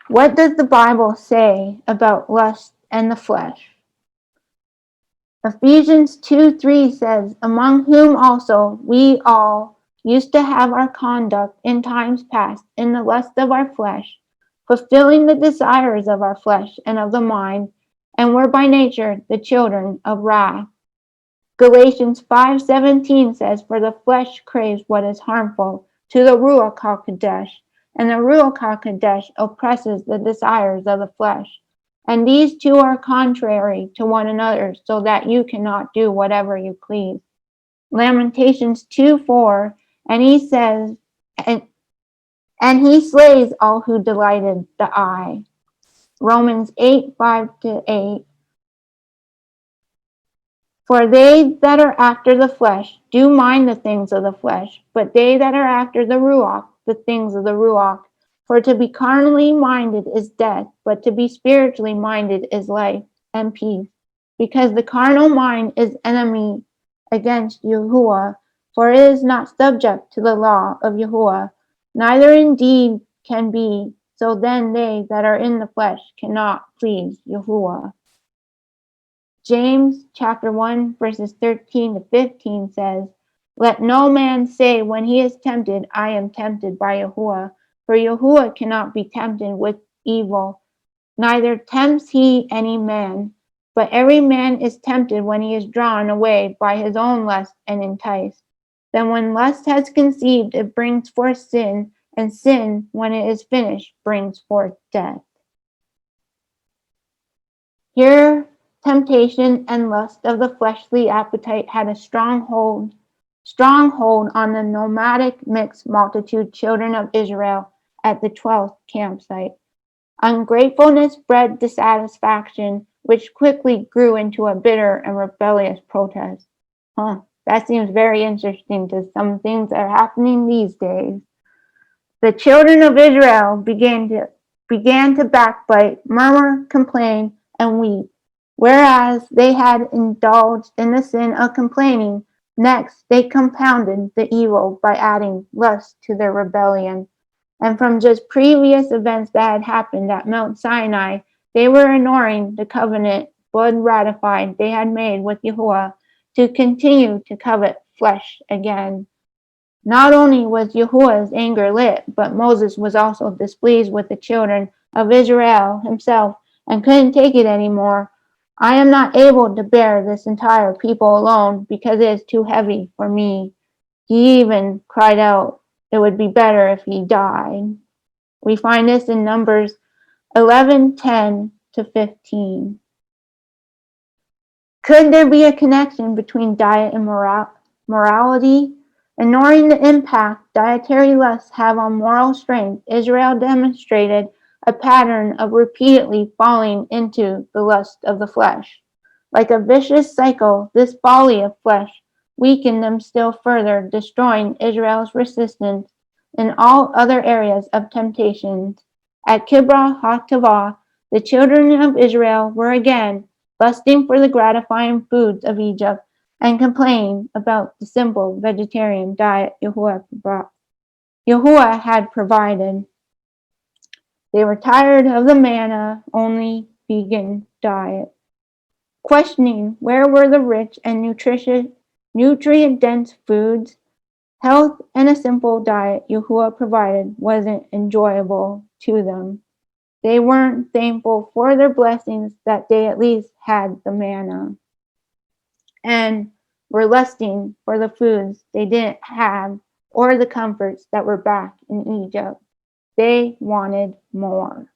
What does the Bible say about lust and the flesh? Ephesians 2:3 says, among whom also we all used to have our conduct in times past in the lust of our flesh, fulfilling the desires of our flesh and of the mind, and were by nature the children of wrath. Galatians 5:17 says, for the flesh craves what is harmful to the Ruach HaKodesh, and the Ruach HaKodesh oppresses the desires of the flesh. And these two are contrary to one another, so that you cannot do whatever you please. Lamentations 2:4, and he says, and he slays all who delighted the eye. Romans 8:5-8. For they that are after the flesh do mind the things of the flesh, but they that are after the Ruach, the things of the Ruach. For to be carnally minded is death, but to be spiritually minded is life and peace. Because the carnal mind is enemy against Yahuwah, for it is not subject to the law of Yahuwah, neither indeed can be. So then they that are in the flesh cannot please Yahuwah. James chapter 1 verses 13-15 says, Let no man say when he is tempted, I am tempted by Yahuwah, for Yahuwah cannot be tempted with evil, neither tempts he any man. But every man is tempted when he is drawn away by his own lust and enticed. Then when lust has conceived, it brings forth sin, and sin, when it is finished, brings forth death. Here temptation and lust of the fleshly appetite had a stronghold on the nomadic mixed multitude children of Israel at the 12th campsite. Ungratefulness bred dissatisfaction, which quickly grew into a bitter and rebellious protest. That seems very interesting to some things that are happening these days. The children of Israel began to backbite, murmur, complain, and weep. Whereas they had indulged in the sin of complaining, next they compounded the evil by adding lust to their rebellion. And from just previous events that had happened at Mount Sinai, they were ignoring the covenant blood ratified they had made with Yahuwah to continue to covet flesh again. Not only was Yahuwah's anger lit, but Moses was also displeased with the children of Israel himself and couldn't take it anymore. I am not able to bear this entire people alone because it is too heavy for me. He even cried out it would be better if he died. We find this in Numbers 11:10-15. Could there be a connection between diet and morality? Ignoring the impact dietary lusts have on moral strength, Israel demonstrated a pattern of repeatedly falling into the lust of the flesh. Like a vicious cycle, this folly of flesh weakened them still further, destroying Israel's resistance in all other areas of temptations. At Kibroth HaTavah, the children of Israel were again lusting for the gratifying foods of Egypt and complaining about the simple vegetarian diet Yahuwah had provided. They were tired of the manna-only vegan diet, questioning where were the rich and nutrient-dense foods. Health and a simple diet Yahuwah provided wasn't enjoyable to them. They weren't thankful for their blessings that they at least had the manna, and were lusting for the foods they didn't have or the comforts that were back in Egypt. They wanted more.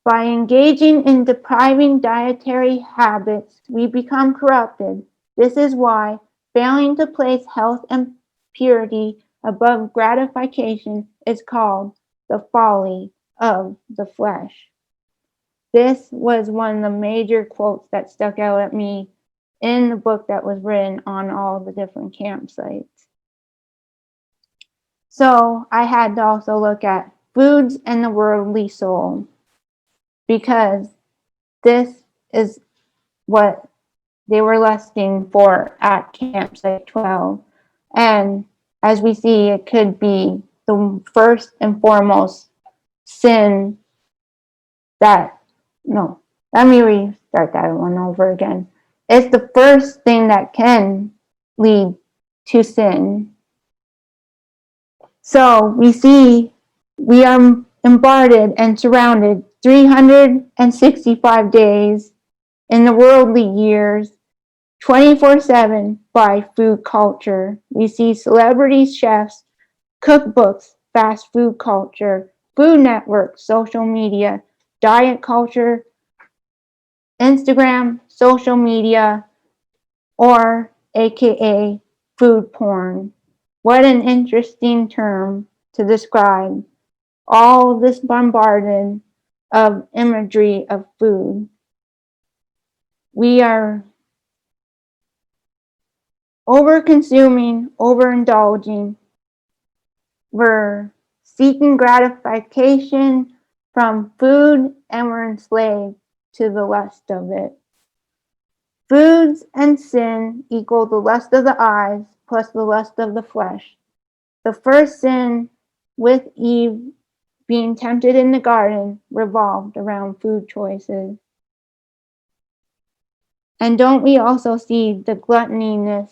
By engaging in depriving dietary habits, we become corrupted. This is why failing to place health and purity above gratification is called the folly of the flesh. This was one of the major quotes that stuck out at me in the book that was written on all the different campsites. So I had to also look at foods and the worldly soul, because this is what they were lusting for at campsite 12. And as we see, it could be the first and foremost sin that, no, let me restart that one over again. It's the first thing that can lead to sin. So we see we are bombarded and surrounded 365 days in the worldly years, 24/7 by food culture. We see celebrities, chefs, cookbooks, fast food culture, Food Network, social media, diet culture, Instagram, social media, or AKA food porn. What an interesting term to describe all this bombardment of imagery of food. We are over-consuming, overindulging. We're seeking gratification from food and we're enslaved to the lust of it. Foods and sin equal the lust of the eyes plus the lust of the flesh. The first sin with Eve being tempted in the garden revolved around food choices. And don't we also see the gluttoniness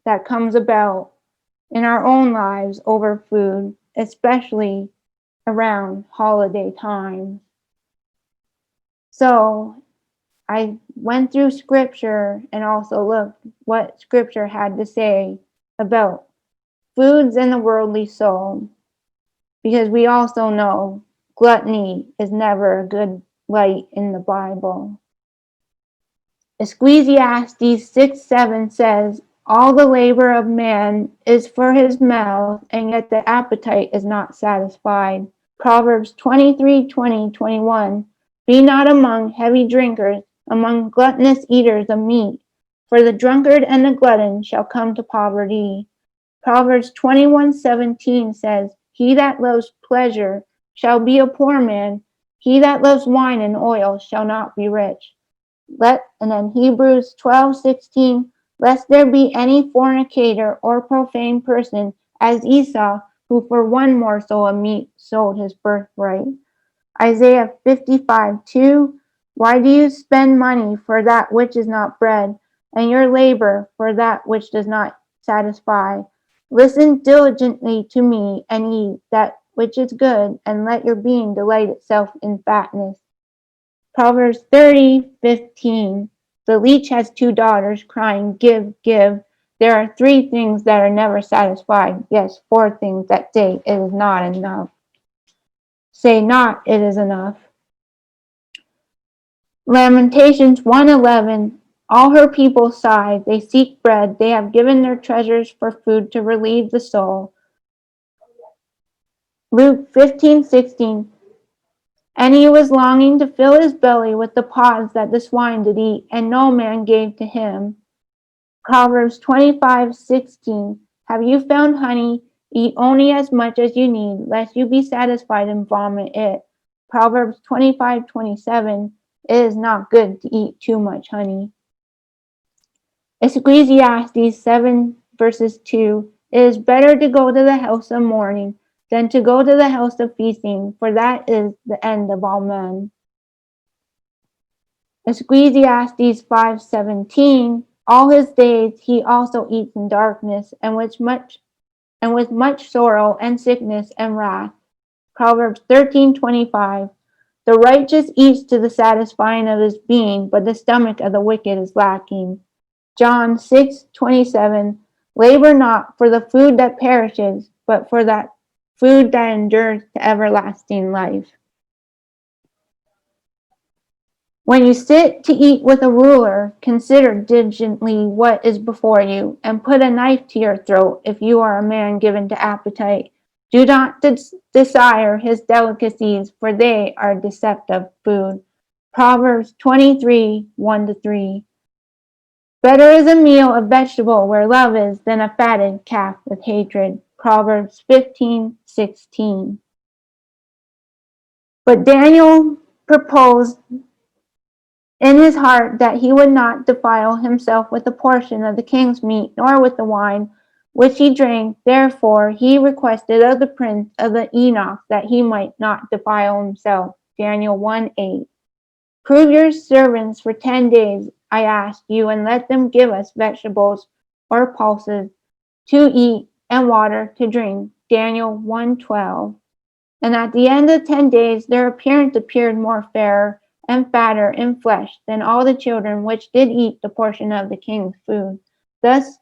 that comes about in our own lives over food, especially around holiday times? So I went through scripture and also looked what scripture had to say about foods and the worldly soul, because we also know gluttony is never a good light in the Bible. Ecclesiastes 6:7 says, all the labor of man is for his mouth, and yet the appetite is not satisfied. Proverbs 23:20-21, be not among heavy drinkers, among gluttonous eaters of meat, for the drunkard and the glutton shall come to poverty. Proverbs 21:17 says, he that loves pleasure shall be a poor man, he that loves wine and oil shall not be rich. And then Hebrews 12:16, lest there be any fornicator or profane person as Esau, who for one morsel of meat sold his birthright. Isaiah 55:2, why do you spend money for that which is not bread, and your labor for that which does not satisfy? Listen diligently to me and eat that which is good, and let your being delight itself in fatness. Proverbs 30:15, the leech has two daughters, crying, give, give. There are three things that are never satisfied. Yes, four things that say it is not enough. Say not, it is enough. Lamentations 1:11, all her people sigh, they seek bread, they have given their treasures for food to relieve the soul. Luke 15:16, and he was longing to fill his belly with the pods that the swine did eat, and no man gave to him. Proverbs 25:16, have you found honey? Eat only as much as you need, lest you be satisfied and vomit it. Proverbs 25:27, it is not good to eat too much honey. Ecclesiastes 7:2, it is better to go to the house of mourning than to go to the house of feasting, for that is the end of all men. Ecclesiastes 5:17, all his days he also eats in darkness, and with much sorrow and sickness and wrath. Proverbs 13:25, the righteous eats to the satisfying of his being, but the stomach of the wicked is lacking. John 6:27, labor not for the food that perishes, but for that food that endures to everlasting life. When you sit to eat with a ruler, consider diligently what is before you, and put a knife to your throat if you are a man given to appetite. Do not desire his delicacies, for they are deceptive food. Proverbs 23:1-3. Better is a meal of vegetable where love is than a fatted calf with hatred. Proverbs 15:16. But Daniel proposed in his heart that he would not defile himself with a portion of the king's meat, nor with the wine which he drank. Therefore he requested of the prince of the eunuchs that he might not defile himself. Daniel 1:8. Prove your servants for 10 days, I ask you, and let them give us vegetables or pulses to eat and water to drink. Daniel 1:12. And at the end of 10 days their appearance appeared more fair and fatter in flesh than all the children which did eat the portion of the king's food. Thus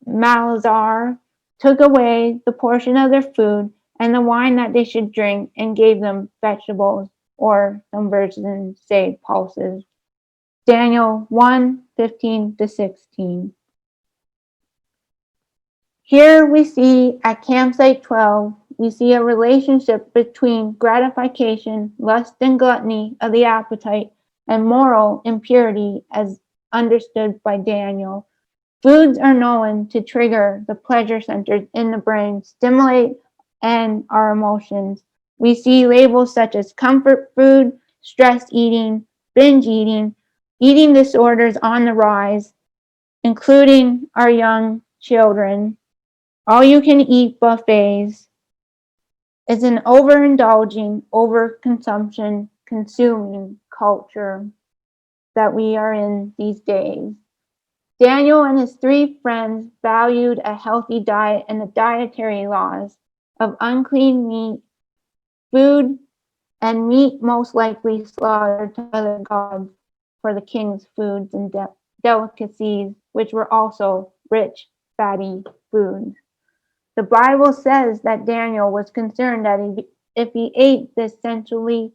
Malazar took away the portion of their food and the wine that they should drink, and gave them vegetables or some versions say pulses. Daniel 1:15-16. Here we see at campsite 12, we see a relationship between gratification, lust, and gluttony of the appetite, and moral impurity as understood by Daniel. Foods are known to trigger the pleasure centers in the brain, stimulate and our emotions. We see labels such as comfort food, stress eating, binge eating, eating disorders on the rise, including our young children. All you can eat buffets is an overindulging, overconsumption, consuming culture that we are in these days. Daniel and his 3 friends valued a healthy diet and the dietary laws of unclean meat, food, and meat most likely slaughtered to other gods for the king's foods and delicacies, which were also rich, fatty foods. The Bible says that Daniel was concerned that if he ate this sensually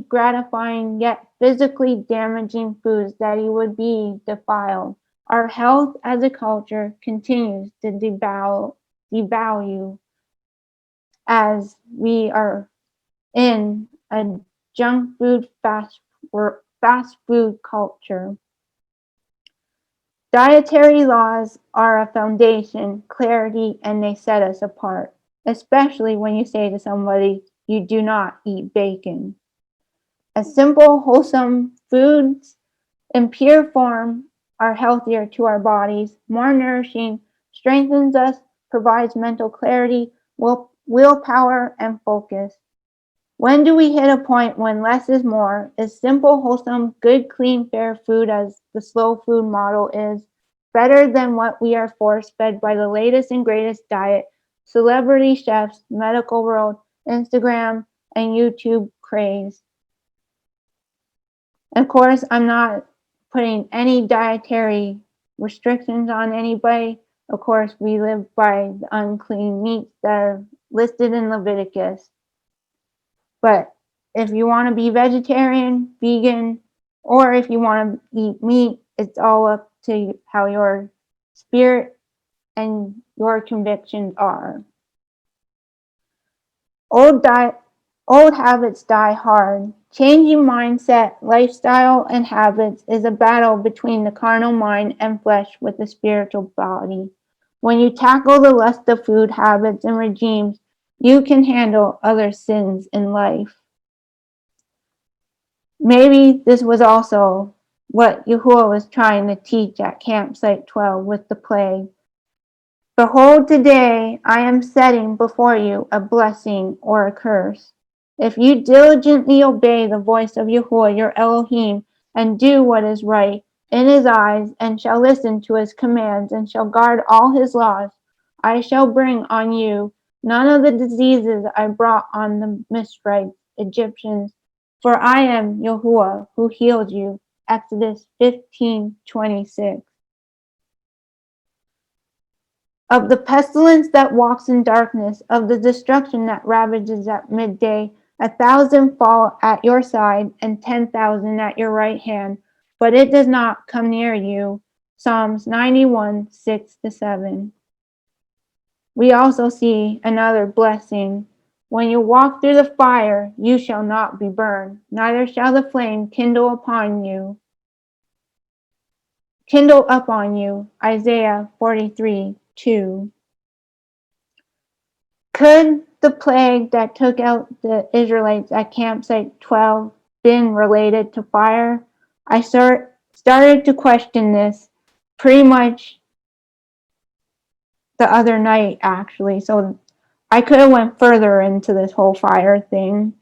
gratifying yet physically damaging foods, that he would be defiled. Our health as a culture continues to devalue as we are in a junk food fast food culture. Dietary laws are a foundation, clarity, and they set us apart, especially when you say to somebody, you do not eat bacon. A simple, wholesome foods in pure form are healthier to our bodies, more nourishing, strengthens us, provides mental clarity, willpower, and focus. When do we hit a point when less is more? Is simple, wholesome, good, clean, fair food, as the slow food model is, better than what we are force-fed by the latest and greatest diet, celebrity chefs, medical world, Instagram, and YouTube craze? Of course, I'm not putting any dietary restrictions on anybody. Of course, we live by the unclean meats that are listed in Leviticus. But if you want to be vegetarian, vegan, or if you want to eat meat, it's all up to how your spirit and your convictions are. Old habits die hard. Changing mindset, lifestyle, and habits is a battle between the carnal mind and flesh with the spiritual body. When you tackle the lust of food habits and regimes, you can handle other sins in life. Maybe this was also what Yahuwah was trying to teach at campsite 12 with the plague. Behold, today I am setting before you a blessing or a curse. If you diligently obey the voice of Yahuwah your Elohim and do what is right in his eyes and shall listen to his commands and shall guard all his laws, I shall bring on you none of the diseases I brought on the Mizraite Egyptians, for I am Yahuwah who healed you. Exodus 15:26. Of the pestilence that walks in darkness, of the destruction that ravages at midday, 1,000 fall at your side and 10,000 at your right hand, but it does not come near you. Psalms 91:6-7. We also see another blessing. When you walk through the fire, you shall not be burned, neither shall the flame kindle up on you. Isaiah 43:2. Could the plague that took out the Israelites at campsite 12 been related to fire? I started to question this pretty much the other night, actually. So I could have went further into this whole fire thing,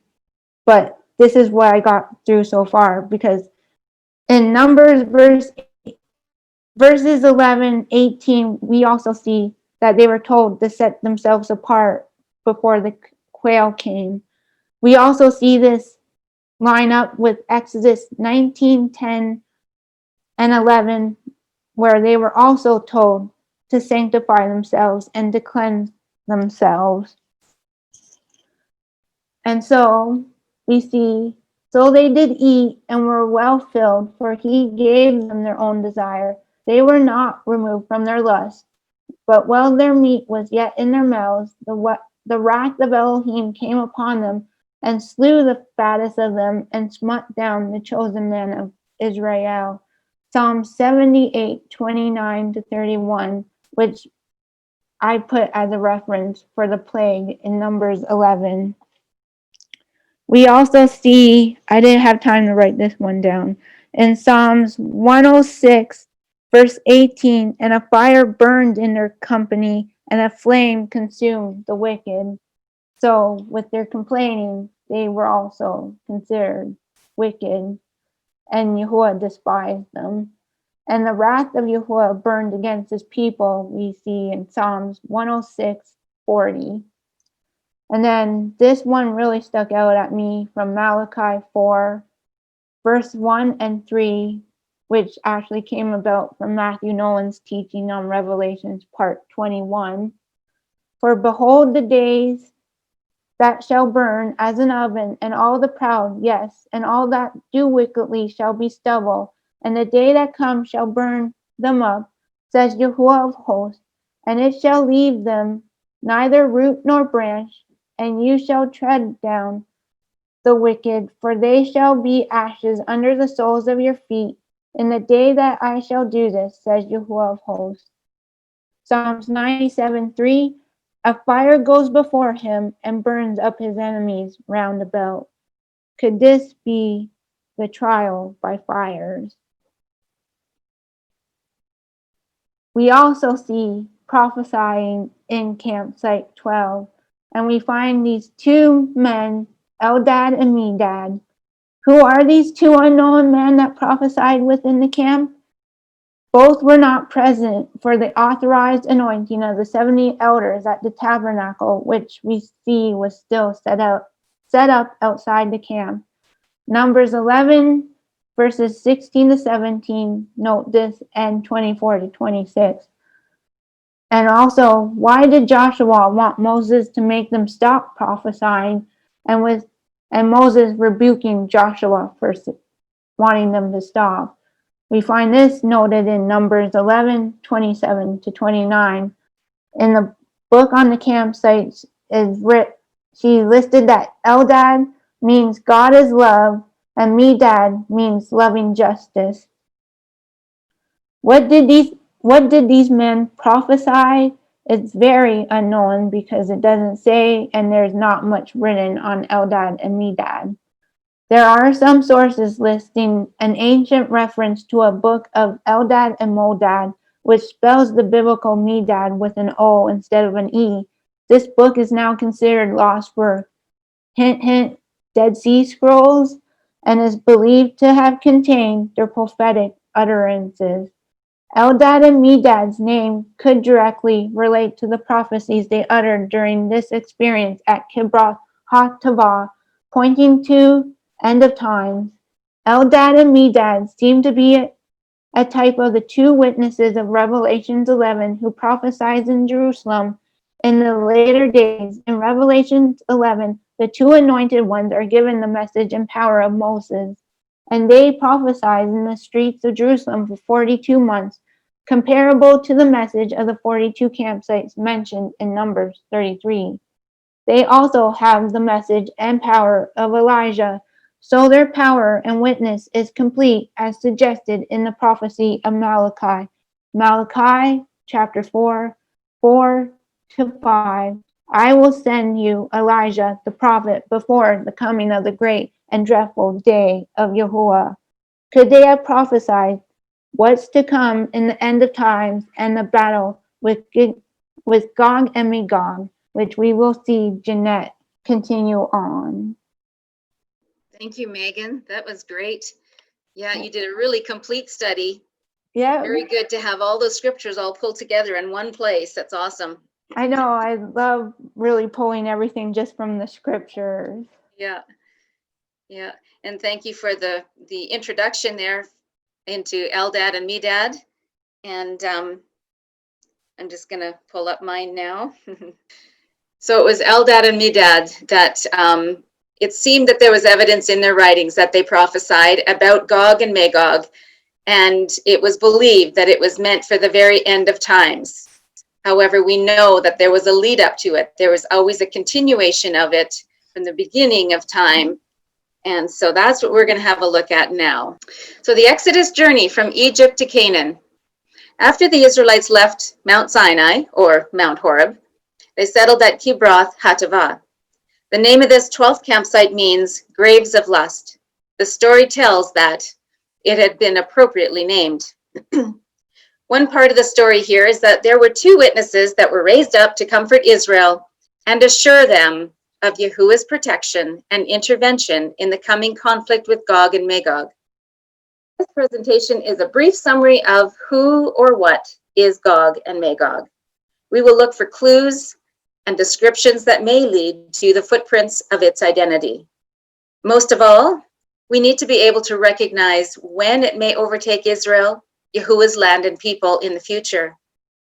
but this is what I got through so far, because in Numbers verses 11-18, we also see that they were told to set themselves apart before the quail came. We also see this line up with Exodus 19:10 and 11, where they were also told to sanctify themselves and to cleanse themselves. And so we see, so they did eat and were well filled, for he gave them their own desire. They were not removed from their lust. But while their meat was yet in their mouths, the wrath of Elohim came upon them, and slew the fattest of them, and smote down the chosen men of Israel. Psalm 78:29-31, which I put as a reference for the plague in Numbers 11. We also see, I didn't have time to write this one down, in Psalms 106, verse 18, and a fire burned in their company, and a flame consumed the wicked. So with their complaining, they were also considered wicked, and Yahuwah despised them. And the wrath of Yahuwah burned against his people, we see in Psalms 106:40. And then this one really stuck out at me from Malachi 4, verse 1 and 3, which actually came about from Matthew Nolan's teaching on Revelations part 21. For behold, the days that shall burn as an oven, and all the proud, yes, and all that do wickedly shall be stubble, and the day that comes shall burn them up, says Yahuwah of hosts, and it shall leave them neither root nor branch, and you shall tread down the wicked, for they shall be ashes under the soles of your feet in the day that I shall do this, says Yahuwah of hosts. Psalms 97:3, a fire goes before him and burns up his enemies round about. Could this be the trial by fires? We also see prophesying in Campsite 12, and we find these two men, Eldad and Medad. Who are these two unknown men that prophesied within the camp? Both were not present for the authorized anointing of the 70 elders at the tabernacle, which we see was still set up outside the camp. Numbers 11, verses 16-17, note this, and 24-26. And also, why did Joshua want Moses to make them stop prophesying, and Moses rebuking Joshua for wanting them to stop? We find this noted in Numbers 11, 27-29. In the book on the campsites she listed that Eldad means God is love, and Medad means loving justice. What did these men prophesy? It's very unknown because it doesn't say, and there's not much written on Eldad and Medad. There are some sources listing an ancient reference to a book of Eldad and Modad, which spells the biblical Medad with an O instead of an E. This book is now considered lost for hint, hint, Dead Sea Scrolls, and is believed to have contained their prophetic utterances. Eldad and Medad's name could directly relate to the prophecies they uttered during this experience at Kibroth HaTavah, pointing to end of times. Eldad and Medad seem to be a type of the two witnesses of Revelations 11 who prophesied in Jerusalem in the later days. In Revelations 11, the two anointed ones are given the message and power of Moses, and they prophesied in the streets of Jerusalem for 42 months, comparable to the message of the 42 campsites mentioned in Numbers 33. They also have the message and power of Elijah, so their power and witness is complete as suggested in the prophecy of Malachi. Malachi chapter 4, 4-5. I will send you Elijah the prophet before the coming of the great and dreadful day of Yahuwah. Could they have prophesied what's to come in the end of times and the battle with Gog and Magog, which we will see Jeanette continue on? Thank you, Megan. That was great. Yeah, you did a really complete study. Yeah. Very good to have all those scriptures all pulled together in one place. That's awesome. I know. I love really pulling everything just from the scriptures. Yeah. Yeah. And thank you for the introduction there into Eldad and Medad. And I'm just going to pull up mine now. So it was Eldad and Medad that it seemed that there was evidence in their writings that they prophesied about Gog and Magog, and it was believed that it was meant for the very end of times. However, we know that there was a lead up to it. There was always a continuation of it from the beginning of time. And so that's what we're going to have a look at now. So the Exodus journey from Egypt to Canaan. After the Israelites left Mount Sinai, or Mount Horeb, they settled at Kibroth Hattaavah. The name of this 12th campsite means graves of lust. The story tells that it had been appropriately named. One part of the story here is that there were two witnesses that were raised up to comfort Israel and assure them of Yahuwah's protection and intervention in the coming conflict with Gog and Magog. This presentation is a brief summary of who or what is Gog and Magog. We will look for clues and descriptions that may lead to the footprints of its identity. Most of all, we need to be able to recognize when it may overtake Israel, Yahuwah's land and people in the future.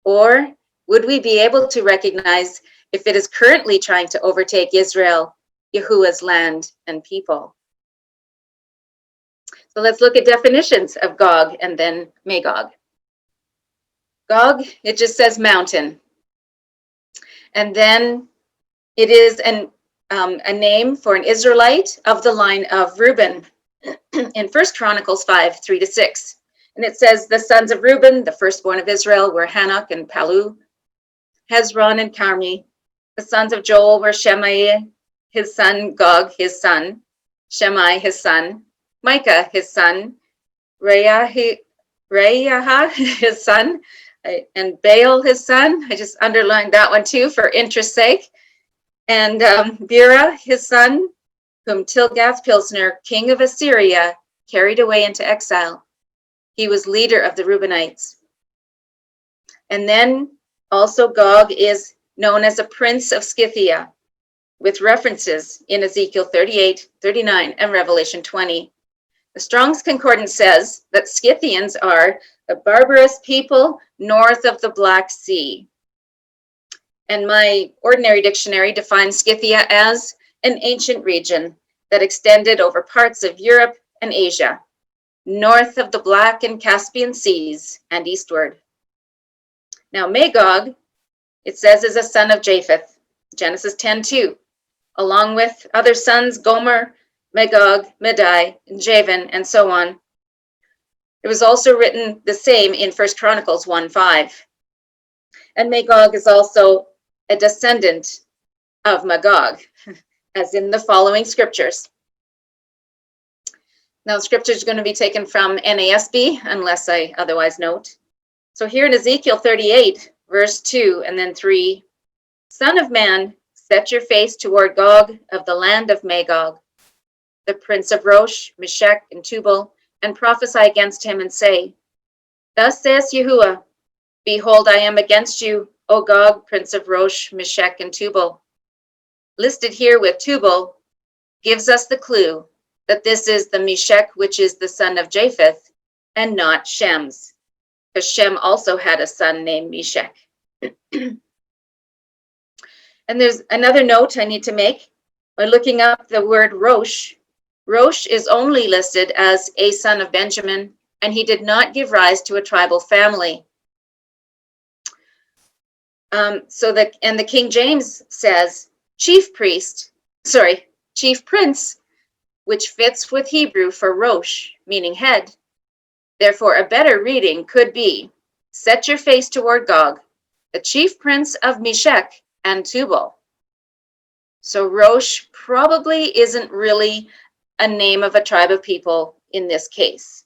Or would we be able to recognize if it is currently trying to overtake Israel, Yahuwah's land and people? So let's look at definitions of Gog and then Magog. Gog, it just says mountain. And then it is a name for an Israelite of the line of Reuben in 1 Chronicles 5, 3-6. And it says, the sons of Reuben, the firstborn of Israel, were Hanok and Palu, Hezron and Carmi. The sons of Joel were Shemaiah, his son, Gog, his son, Shemai, his son, Micah, his son, Reahiah, his son, and Baal, his son. I just underlined that one too for interest's sake. And Bera, his son, whom Tilgath-Pilsner, king of Assyria, carried away into exile. He was leader of the Reubenites. And then also Gog is known as a prince of Scythia, with references in Ezekiel 38, 39, and Revelation 20. The Strong's Concordance says that Scythians are a barbarous people north of the Black Sea. And my ordinary dictionary defines Scythia as an ancient region that extended over parts of Europe and Asia, north of the Black and Caspian Seas and eastward. Now Magog, it says, is a son of Japheth, Genesis 10:2, along with other sons, Gomer, Magog, Madai, Javan, and so on. It was also written the same in 1 Chronicles 1:5. And Magog is also a descendant of Magog, as in the following scriptures. Now, the scripture is going to be taken from NASB, unless I otherwise note. So here in Ezekiel 38, verse 2 and then 3, Son of man, set your face toward Gog of the land of Magog, the prince of Rosh, Meshech, and Tubal, and prophesy against him and say, Thus says Yahuwah, behold, I am against you, O Gog, prince of Rosh, Meshech, and Tubal. Listed here with Tubal gives us the clue that this is the Meshech, which is the son of Japheth, and not Shem's, because Shem also had a son named Meshech. And there's another note I need to make. By looking up the word Rosh, Rosh is only listed as a son of Benjamin, and he did not give rise to a tribal family. And the King James says chief prince, which fits with Hebrew for Rosh, meaning head. Therefore, a better reading could be, set your face toward Gog, the chief prince of Meshech and Tubal. So Rosh probably isn't really a name of a tribe of people in this case.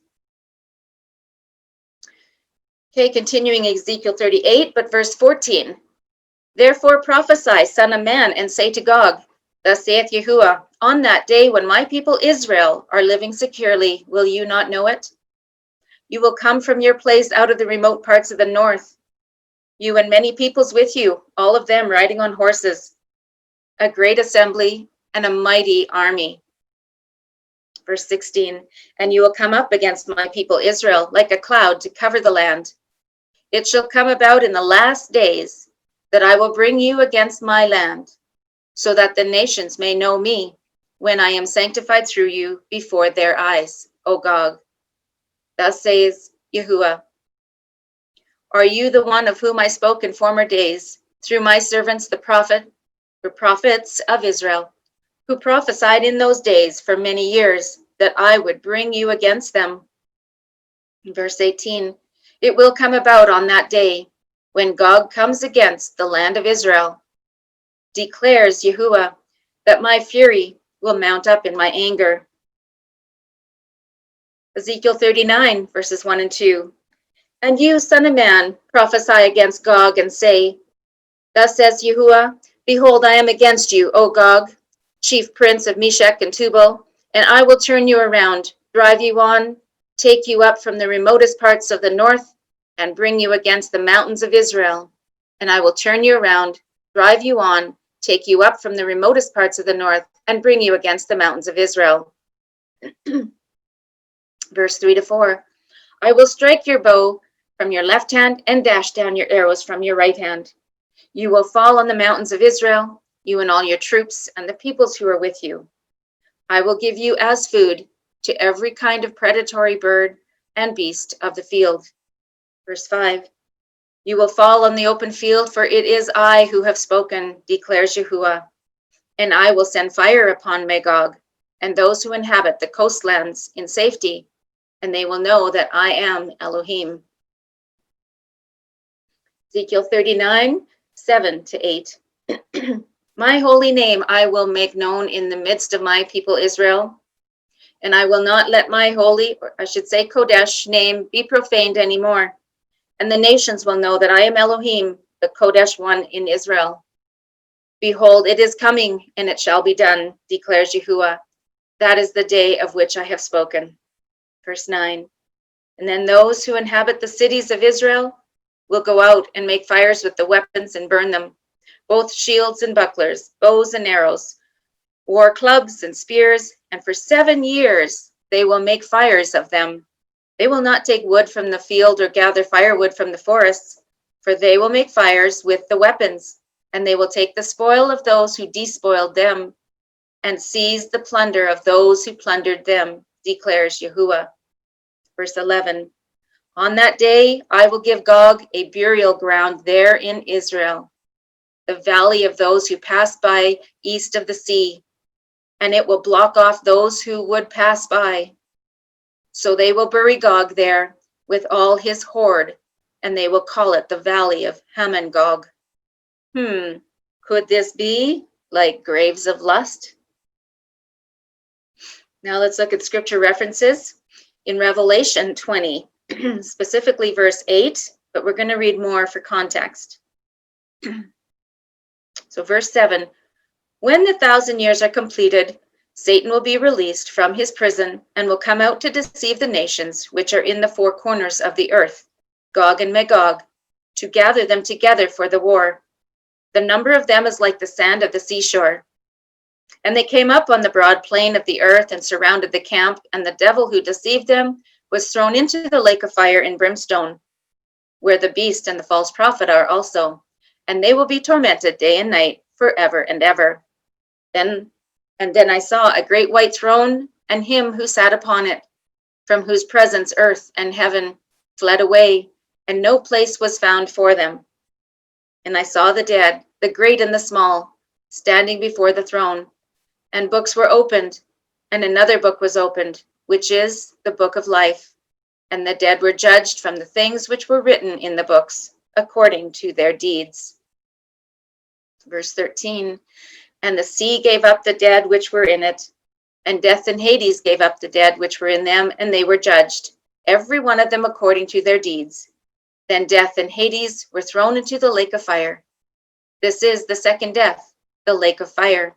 Okay, continuing Ezekiel 38, but verse 14. Therefore prophesy, son of man, and say to Gog, Thus saith Yahuwah, on that day when my people Israel are living securely, will you not know it? You will come from your place out of the remote parts of the north, you and many peoples with you, all of them riding on horses, a great assembly and a mighty army. Verse 16, and you will come up against my people Israel like a cloud to cover the land. It shall come about in the last days that I will bring you against my land, so that the nations may know me, when I am sanctified through you before their eyes, O Gog. Thus says Yahuwah, are you the one of whom I spoke in former days, through my servants the prophets of Israel, who prophesied in those days for many years that I would bring you against them? Verse 18, it will come about on that day when Gog comes against the land of Israel, declares Yahuwah, that my fury will mount up in my anger. Ezekiel 39, verses 1 and 2. And you, son of man, prophesy against Gog and say, thus says Yahuwah, behold, I am against you, O Gog, chief prince of Meshech and Tubal, and I will turn you around, drive you on, take you up from the remotest parts of the north, and bring you against the mountains of Israel. And I will turn you around, drive you on, take you up from the remotest parts of the north, and bring you against the mountains of Israel. Verse 3 to 4. I will strike your bow from your left hand and dash down your arrows from your right hand. You will fall on the mountains of Israel, you and all your troops and the peoples who are with you. I will give you as food to every kind of predatory bird and beast of the field. Verse 5. You will fall on the open field, for it is I who have spoken, declares Yahuwah. And I will send fire upon Magog and those who inhabit the coastlands in safety, and they will know that I am Elohim. Ezekiel 39, 7 to 8. My holy name I will make known in the midst of my people Israel, and I will not let my holy, or I should say Kodesh, name be profaned anymore. And the nations will know that I am Elohim, the Kodesh one in Israel. Behold, it is coming, and it shall be done, declares Yahuwah. That is the day of which I have spoken. Verse 9. And then those who inhabit the cities of Israel will go out and make fires with the weapons and burn them, both shields and bucklers, bows and arrows, war clubs and spears, and for 7 years they will make fires of them. They will not take wood from the field or gather firewood from the forests, for they will make fires with the weapons, and they will take the spoil of those who despoiled them, and seize the plunder of those who plundered them, declares Yahuwah. Verse 11. On that day I will give Gog a burial ground there in Israel, the valley of those who pass by east of the sea, and it will block off those who would pass by. So they will bury Gog there with all his horde, and they will call it the valley of Hamon-Gog. Could this be like graves of lust? Now let's look at scripture references in Revelation 20, specifically verse 8, but we're going to read more for context. So verse 7, when the 1,000 years are completed, Satan will be released from his prison and will come out to deceive the nations which are in the 4 corners of the earth, Gog and Magog, to gather them together for the war. The number of them is like the sand of the seashore. And they came up on the broad plain of the earth and surrounded the camp, and the devil who deceived them was thrown into the lake of fire and brimstone, where the beast and the false prophet are also, and they will be tormented day and night forever and ever. Then I saw a great white throne, and him who sat upon it, from whose presence earth and heaven fled away, and no place was found for them. And I saw the dead, the great and the small, standing before the throne, and books were opened, and another book was opened, which is the book of life. And the dead were judged from the things which were written in the books, according to their deeds. Verse 13, and the sea gave up the dead which were in it, and death and Hades gave up the dead which were in them, and they were judged, every one of them according to their deeds. Then death and Hades were thrown into the lake of fire. This is the second death, the lake of fire.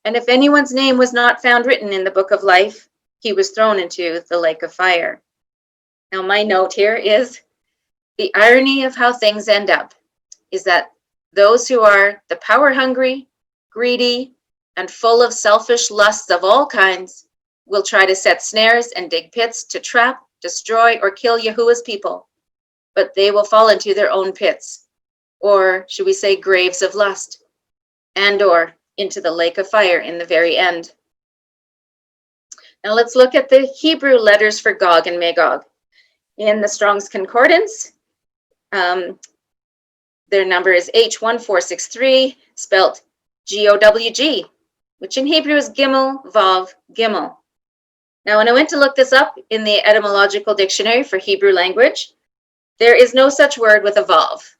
And if anyone's name was not found written in the book of life, he was thrown into the lake of fire. Now my note here is the irony of how things end up is that those who are the power hungry, greedy, and full of selfish lusts of all kinds will try to set snares and dig pits to trap, destroy, or kill Yahuwah's people, but they will fall into their own pits, or should we say graves of lust, and or into the lake of fire in the very end. Now let's look at the Hebrew letters for Gog and Magog. In the Strong's Concordance, their number is H1463, spelt G-O-W-G, which in Hebrew is Gimel, Vav, Gimel. Now, when I went to look this up in the Etymological Dictionary for Hebrew language, there is no such word with a Vav.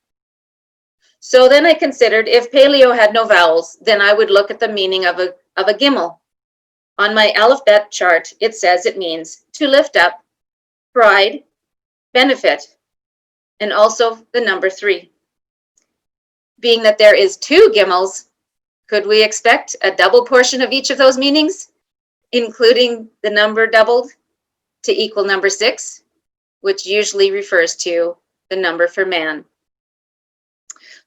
So then I considered if Paleo had no vowels, then I would look at the meaning of a Gimel. On my alphabet chart, it says it means to lift up, pride, benefit, and also the number 3. Being that there is 2 Gimels, could we expect a double portion of each of those meanings, including the number doubled to equal number 6, which usually refers to the number for man?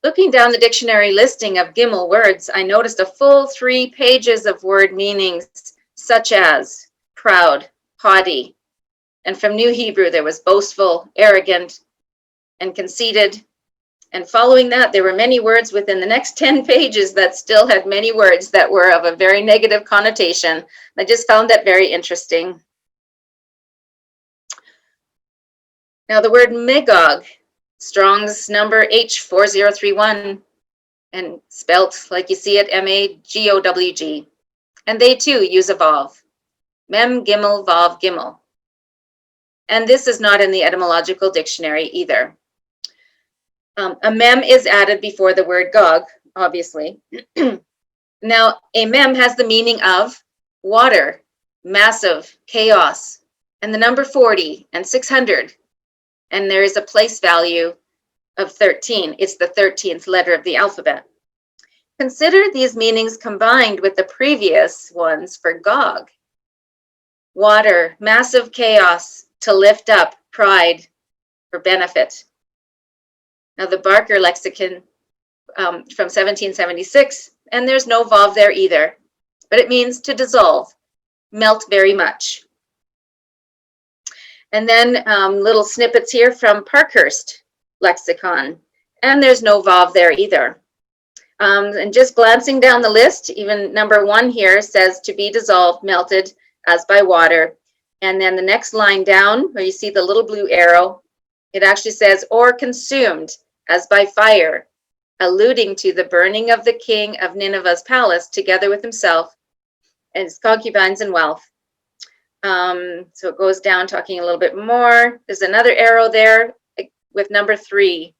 Looking down the dictionary listing of Gimel words, I noticed a full 3 pages of word meanings, such as proud, haughty, and from New Hebrew there was boastful, arrogant, and conceited. And following that, there were many words within the next 10 pages that still had many words that were of a very negative connotation. I just found that very interesting. Now the word Magog, Strong's number H4031, and spelt like you see it, M-A-G-O-W-G. And they too use a Vav. Mem, Gimel, Vav, Gimel. And this is not in the etymological dictionary either. A mem is added before the word Gog, obviously. Now, a mem has the meaning of water, massive, chaos, and the number 40 and 600. And there is a place value of 13. It's the 13th letter of the alphabet. Consider these meanings combined with the previous ones for Gog. Water, massive chaos, to lift up, pride, for benefit. Now the Barker lexicon from 1776, and there's no Vav there either, but it means to dissolve, melt very much. And then little snippets here from Parkhurst lexicon, and there's no Vav there either. And just glancing down the list, even number 1 here says to be dissolved, melted as by water. And then the next line down, where you see the little blue arrow, it actually says, or consumed as by fire, alluding to the burning of the king of Nineveh's palace together with himself and his concubines and wealth. So it goes down talking a little bit more. There's another arrow there with number 3.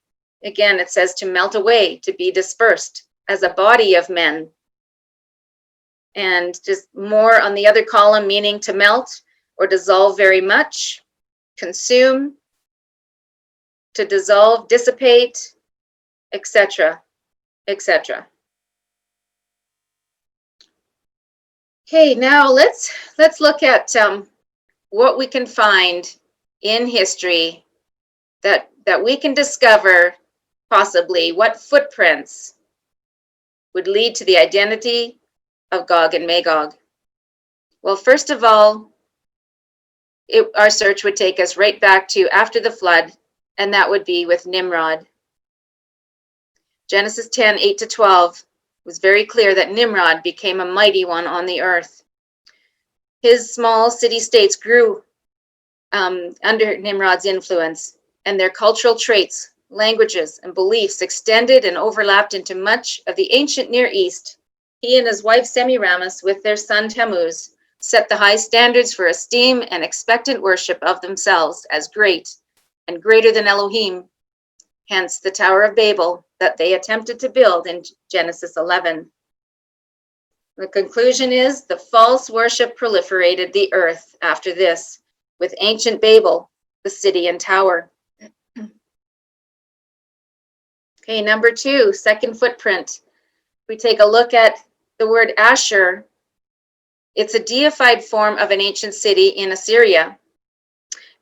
Again, it says to melt away, to be dispersed as a body of men. And just more on the other column, meaning to melt or dissolve very much, consume, to dissolve, dissipate, etc., etc. Okay, now let's look at what we can find in history that we can discover possibly what footprints would lead to the identity of Gog and Magog. Well, first of all, our search would take us right back to after the flood, and that would be with Nimrod. Genesis 10, 8-12 was very clear that Nimrod became a mighty one on the earth. His small city-states grew under Nimrod's influence, and their cultural traits, languages, and beliefs extended and overlapped into much of the ancient Near East. He and his wife Semiramis, with their son Tammuz, set the high standards for esteem and expectant worship of themselves as great and greater than Elohim, hence the Tower of Babel that they attempted to build in Genesis 11. The conclusion is the false worship proliferated the earth after this, with ancient Babel, the city and tower. Okay, number 2, second footprint. We take a look at the word Ashur. It's a deified form of an ancient city in Assyria.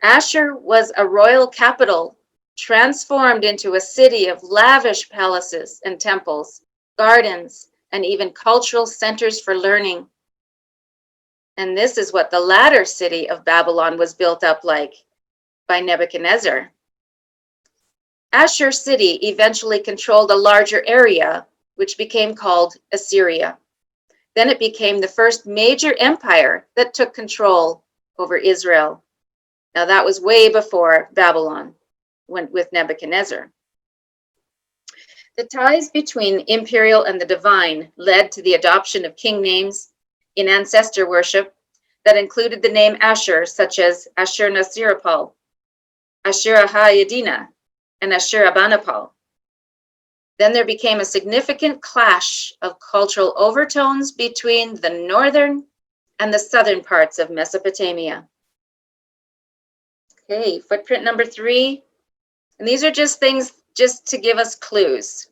Ashur was a royal capital transformed into a city of lavish palaces and temples, gardens, and even cultural centers for learning. And this is what the latter city of Babylon was built up like by Nebuchadnezzar. Ashur city eventually controlled a larger area, which became called Assyria. Then it became the first major empire that took control over Israel. Now that was way before Babylon with Nebuchadnezzar. The ties between imperial and the divine led to the adoption of king names in ancestor worship that included the name Ashur, such as Ashur-nasirapal, Ashur-ahayadina, and Ashur-abanipal. Then there became a significant clash of cultural overtones between the northern and the southern parts of Mesopotamia. Okay, footprint number 3. And these are just things just to give us clues.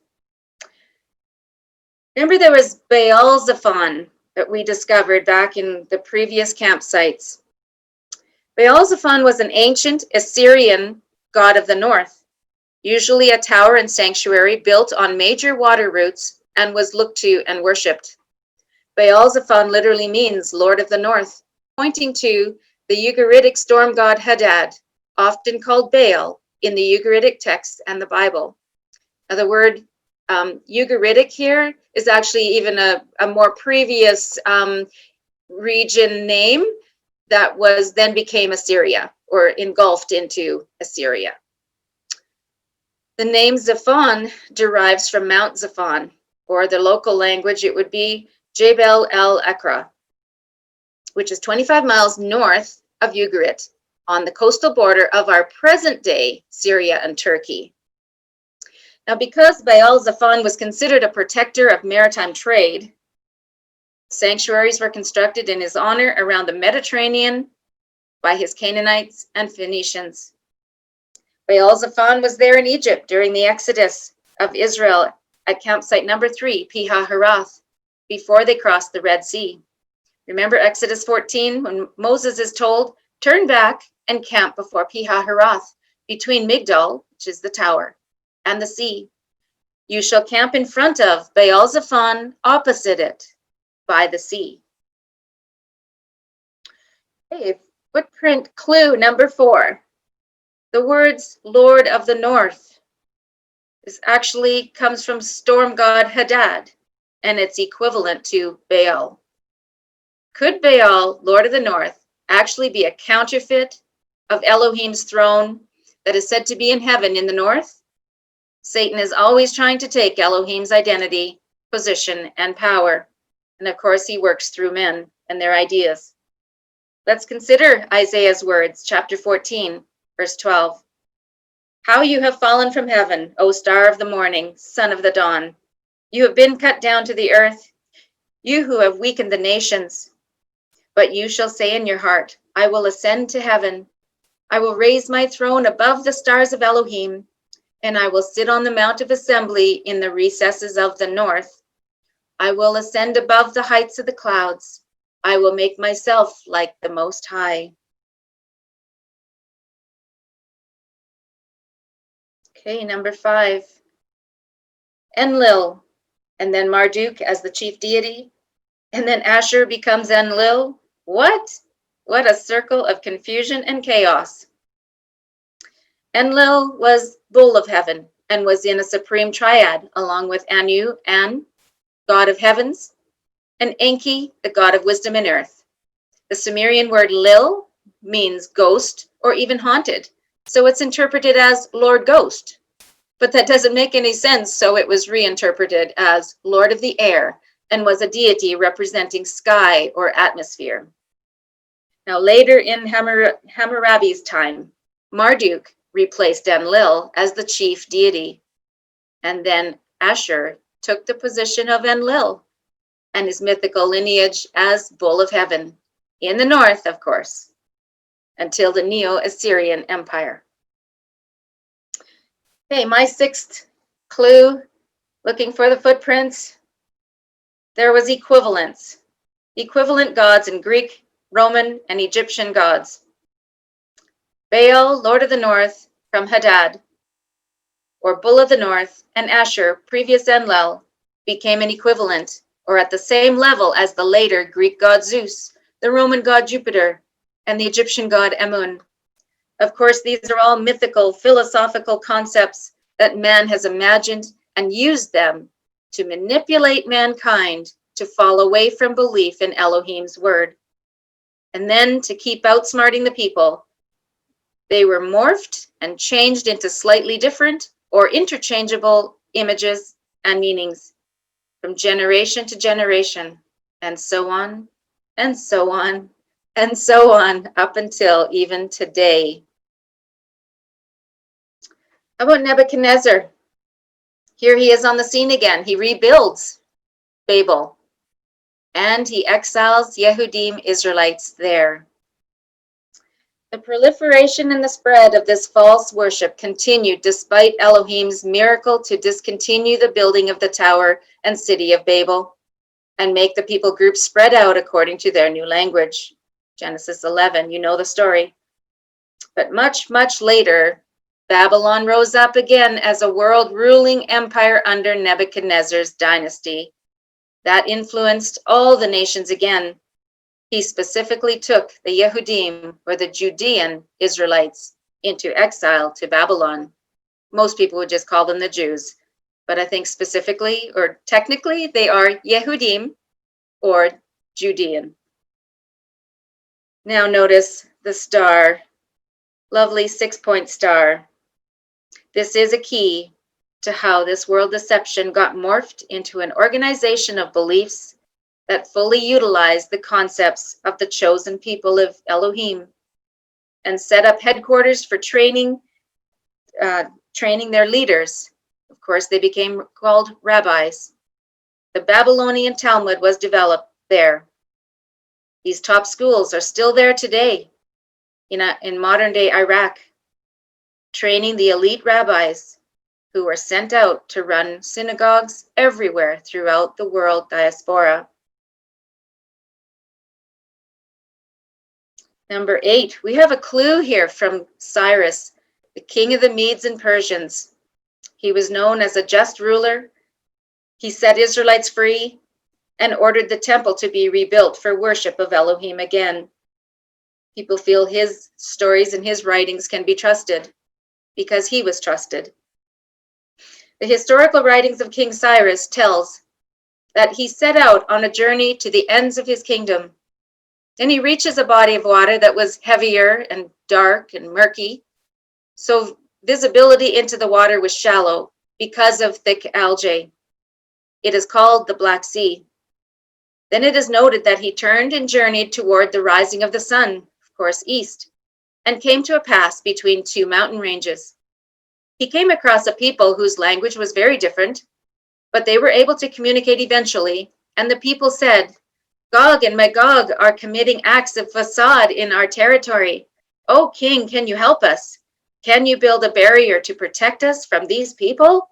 Remember, there was Baal-zephon that we discovered back in the previous campsites. Baal-zephon was an ancient Assyrian god of the north, usually a tower and sanctuary built on major water routes and was looked to and worshipped. Baal-zephon literally means Lord of the North, pointing to the Ugaritic storm god Hadad, often called Baal in the Ugaritic texts and the Bible. Now, the word Ugaritic here is actually even a more previous region name that was then became Assyria or engulfed into Assyria. The name Zephon derives from Mount Zephon, or the local language, it would be Jebel el-Ekra, which is 25 miles north of Ugarit on the coastal border of our present-day Syria and Turkey. Now, because Baal-zephon was considered a protector of maritime trade, sanctuaries were constructed in his honor around the Mediterranean by his Canaanites and Phoenicians. Baal-zephon was there in Egypt during the exodus of Israel at campsite number 3, Pi-hahiroth, before they crossed the Red Sea. Remember Exodus 14, when Moses is told, turn back and camp before Pi-hahiroth, between Migdol, which is the tower, and the sea. You shall camp in front of Baal-zephon, opposite it, by the sea. Okay, footprint clue number 4. The words Lord of the North. This actually comes from storm god Hadad, and it's equivalent to Baal. Could Baal, Lord of the North, actually be a counterfeit of Elohim's throne that is said to be in heaven in the north? Satan is always trying to take Elohim's identity, position, and power. And of course, he works through men and their ideas. Let's consider Isaiah's words, chapter 14, verse 12. How you have fallen from heaven, O star of the morning, son of the dawn. You have been cut down to the earth, you who have weakened the nations. But you shall say in your heart, I will ascend to heaven. I will raise my throne above the stars of Elohim, and I will sit on the mount of assembly in the recesses of the north. I will ascend above the heights of the clouds. I will make myself like the Most High. Okay, number 5. Enlil, and then Marduk as the chief deity, and then Ashur becomes Enlil. What? What a circle of confusion and chaos. Enlil was bull of heaven and was in a supreme triad along with Anu, An, god of heavens, and Enki, the god of wisdom and earth. The Sumerian word Lil means ghost or even haunted, so it's interpreted as Lord Ghost. But that doesn't make any sense, so it was reinterpreted as Lord of the Air and was a deity representing sky or atmosphere. Now, later in Hammurabi's time, Marduk replaced Enlil as the chief deity, and then Ashur took the position of Enlil and his mythical lineage as Bull of Heaven, in the north, of course, until the Neo-Assyrian Empire. Okay, my 6th clue, looking for the footprints. There was equivalence. Equivalent gods in Greek, Roman, and Egyptian gods. Baal, Lord of the North, from Hadad, or Bull of the North, and Ashur, previous Enlil, became an equivalent, or at the same level as the later Greek god Zeus, the Roman god Jupiter, and the Egyptian god Amun. Of course, these are all mythical, philosophical concepts that man has imagined and used them to manipulate mankind to fall away from belief in Elohim's word. And then, to keep outsmarting the people, they were morphed and changed into slightly different or interchangeable images and meanings from generation to generation, and so on, and so on, and so on, up until even today. How about Nebuchadnezzar? Here he is on the scene again. He rebuilds Babel, and he exiles Yehudim Israelites there. The proliferation and the spread of this false worship continued despite Elohim's miracle to discontinue the building of the tower and city of Babel and make the people groups spread out according to their new language. Genesis 11, you know the story. But much, much later, Babylon rose up again as a world ruling empire under Nebuchadnezzar's dynasty. That influenced all the nations again. He specifically took the Yehudim, or the Judean Israelites, into exile to Babylon. Most people would just call them the Jews, but I think specifically, or technically, they are Yehudim, or Judean. Now notice the star, lovely 6-point star. This is a key to how this world deception got morphed into an organization of beliefs that fully utilized the concepts of the chosen people of Elohim and set up headquarters for training their leaders. Of course, they became called rabbis. The Babylonian Talmud was developed there. These top schools are still there today in modern-day Iraq, training the elite rabbis who were sent out to run synagogues everywhere throughout the world diaspora. Number 8, we have a clue here from Cyrus, the king of the Medes and Persians. He was known as a just ruler. He set Israelites free and ordered the temple to be rebuilt for worship of Elohim again. People feel his stories and his writings can be trusted because he was trusted. The historical writings of King Cyrus tells that he set out on a journey to the ends of his kingdom. Then he reaches a body of water that was heavier and dark and murky, so visibility into the water was shallow because of thick algae. It is called the Black Sea. Then it is noted that he turned and journeyed toward the rising of the sun, of course east, and came to a pass between two mountain ranges. He came across a people whose language was very different, but they were able to communicate eventually, and the people said, "Gog and Magog are committing acts of facade in our territory. O king, can you help us? Can you build a barrier to protect us from these people?"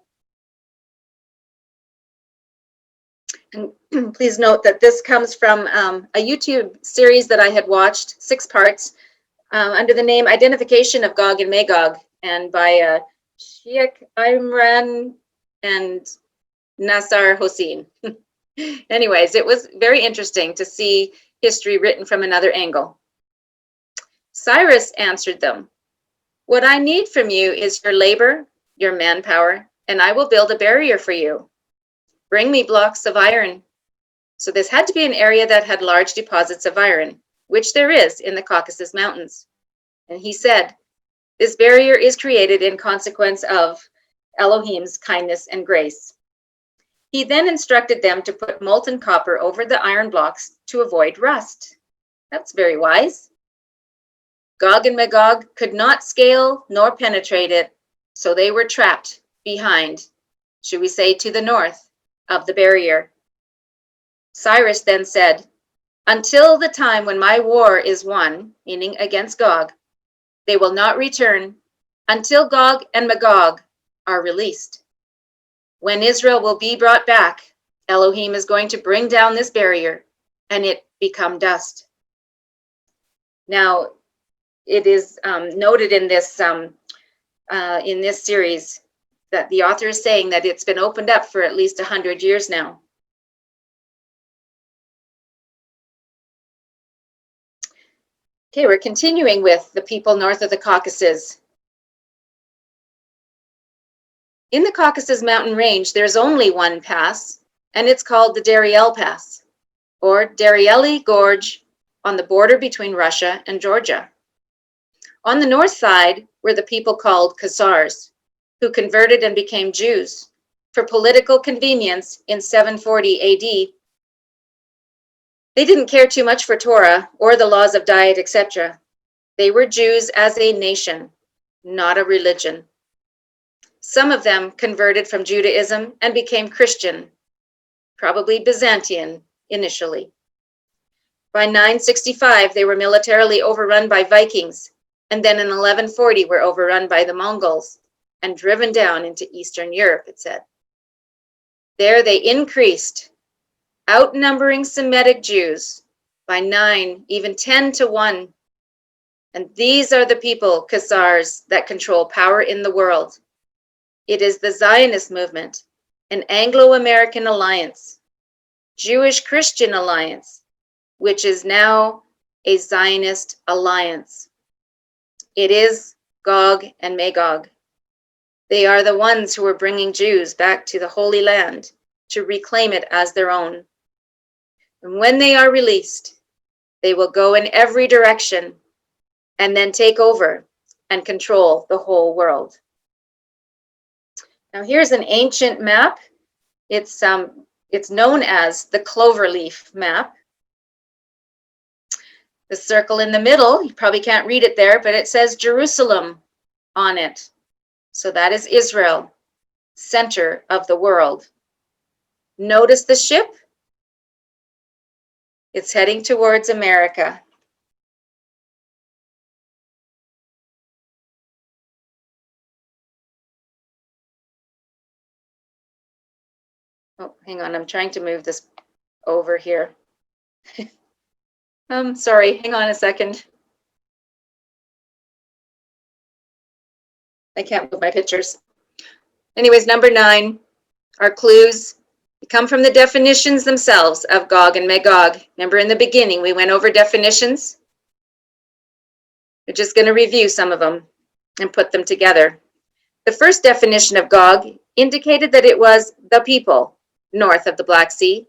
And please note that this comes from a YouTube series that I had watched, 6 parts, under the name Identification of Gog and Magog, and by Sheikh Imran and Nasser Hossein. Anyways, it was very interesting to see history written from another angle. Cyrus answered them, "What I need from you is your labor, your manpower, and I will build a barrier for you. Bring me blocks of iron." So this had to be an area that had large deposits of iron, which there is in the Caucasus Mountains. And he said, "This barrier is created in consequence of Elohim's kindness and grace." He then instructed them to put molten copper over the iron blocks to avoid rust. That's very wise. Gog and Magog could not scale nor penetrate it, so they were trapped behind, should we say to the north, of the barrier. Cyrus then said, "Until the time when my war is won," meaning against Gog, "they will not return until Gog and Magog are released. When Israel will be brought back, Elohim is going to bring down this barrier and it become dust." Now, it is noted in this series that the author is saying that it's been opened up for at least 100 years now. Okay, we're continuing with the people north of the Caucasus. In the Caucasus mountain range, there's only one pass, and it's called the Dariel Pass, or Darieli Gorge, on the border between Russia and Georgia. On the north side were the people called Khazars, who converted and became Jews for political convenience in 740 AD. They didn't care too much for Torah or the laws of diet, etc. They were Jews as a nation, not a religion. Some of them converted from Judaism and became Christian, probably Byzantine initially. By 965, they were militarily overrun by Vikings, and then in 1140 were overrun by the Mongols and driven down into Eastern Europe, it said. There they increased, outnumbering Semitic Jews by 9, even 10 to 1. And these are the people, Khazars, that control power in the world. It is the Zionist movement, an Anglo-American alliance, Jewish-Christian alliance, which is now a Zionist alliance. It is Gog and Magog. They are the ones who are bringing Jews back to the Holy Land to reclaim it as their own. And when they are released, they will go in every direction and then take over and control the whole world. Now here's an ancient map. It's known as the cloverleaf map. The circle in the middle, you probably can't read it there, but it says Jerusalem on it. So that is Israel, center of the world. Notice the ship? It's heading towards America. Oh, hang on, I'm trying to move this over here. Sorry, hang on a second. I can't move my pictures. Anyways, number 9, our clues come from the definitions themselves of Gog and Magog. Remember in the beginning, we went over definitions? We're just going to review some of them and put them together. The first definition of Gog indicated that it was the people north of the Black Sea.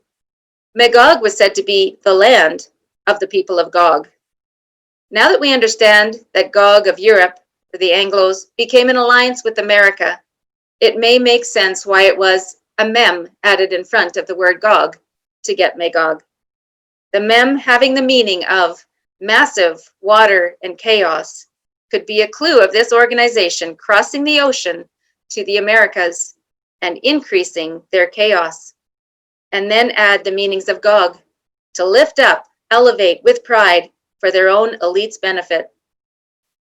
Magog was said to be the land of the people of Gog. Now that we understand that Gog of Europe, for the Anglos, became an alliance with America, it may make sense why it was a mem added in front of the word Gog to get Magog. The mem having the meaning of massive water and chaos could be a clue of this organization crossing the ocean to the Americas and increasing their chaos. And then add the meanings of Gog to lift up, elevate with pride for their own elite's benefit.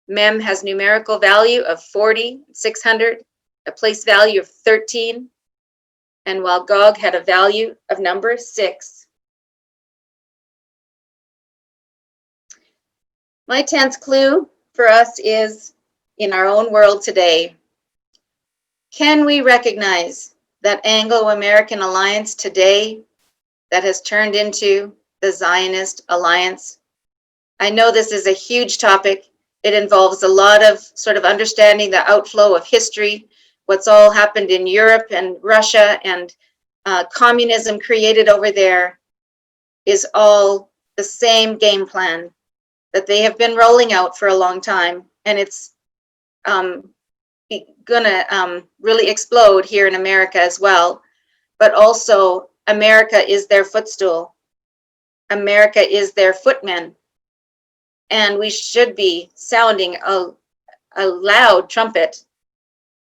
Mem has numerical value of 40, 600, a place value of 13, and while Gog had a value of number 6. My 10th clue for us is in our own world today. Can we recognize that Anglo-American alliance today that has turned into the Zionist alliance? I know this is a huge topic. It involves a lot of sort of understanding the outflow of history, what's all happened in Europe and Russia, and communism created over there is all the same game plan that they have been rolling out for a long time, and it's gonna really explode here in America as well. But also, America is their footstool. America is their footman. And we should be sounding a loud trumpet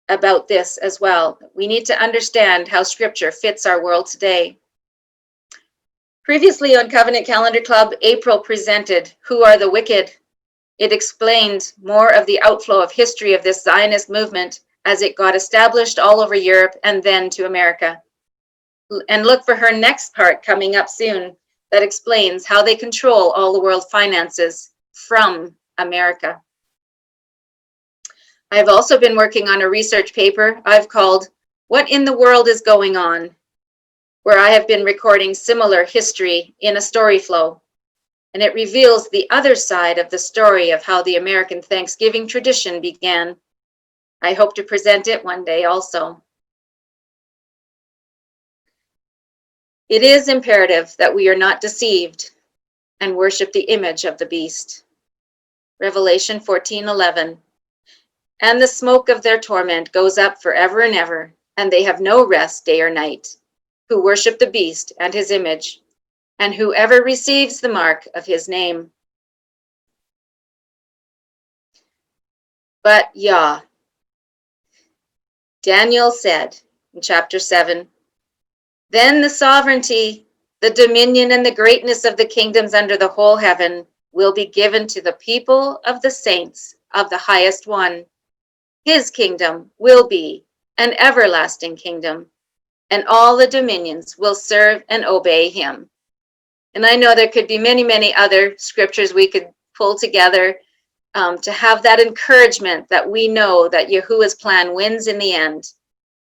about this as well. We need to understand how Scripture fits our world today. Previously on Covenant Calendar Club, April presented Who Are the Wicked? It explained more of the outflow of history of this Zionist movement as it got established all over Europe and then to America. And look for her next part coming up soon that explains how they control all the world finances from America. I have also been working on a research paper I've called What in the World is Going On?, where I have been recording similar history in a story flow. And it reveals the other side of the story of how the American Thanksgiving tradition began. I hope to present it one day also. It is imperative that we are not deceived and worship the image of the beast. Revelation 14:11. And the smoke of their torment goes up forever and ever, and they have no rest day or night, who worship the beast and his image, and whoever receives the mark of his name. But Yah, Daniel said in chapter 7, then the sovereignty, the dominion, and the greatness of the kingdoms under the whole heaven will be given to the people of the saints of the highest one. His kingdom will be an everlasting kingdom, and all the dominions will serve and obey him. And I know there could be many, many other scriptures we could pull together to have that encouragement that we know that Yahuwah's plan wins in the end.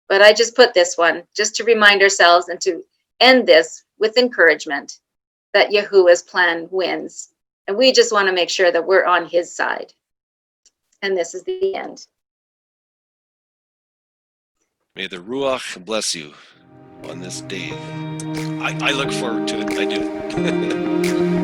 But I just put this one just to remind ourselves and to end this with encouragement that Yahuwah's plan wins. And we just want to make sure that we're on his side. And this is the end. May the Ruach bless you on this day. I look forward to it. I do.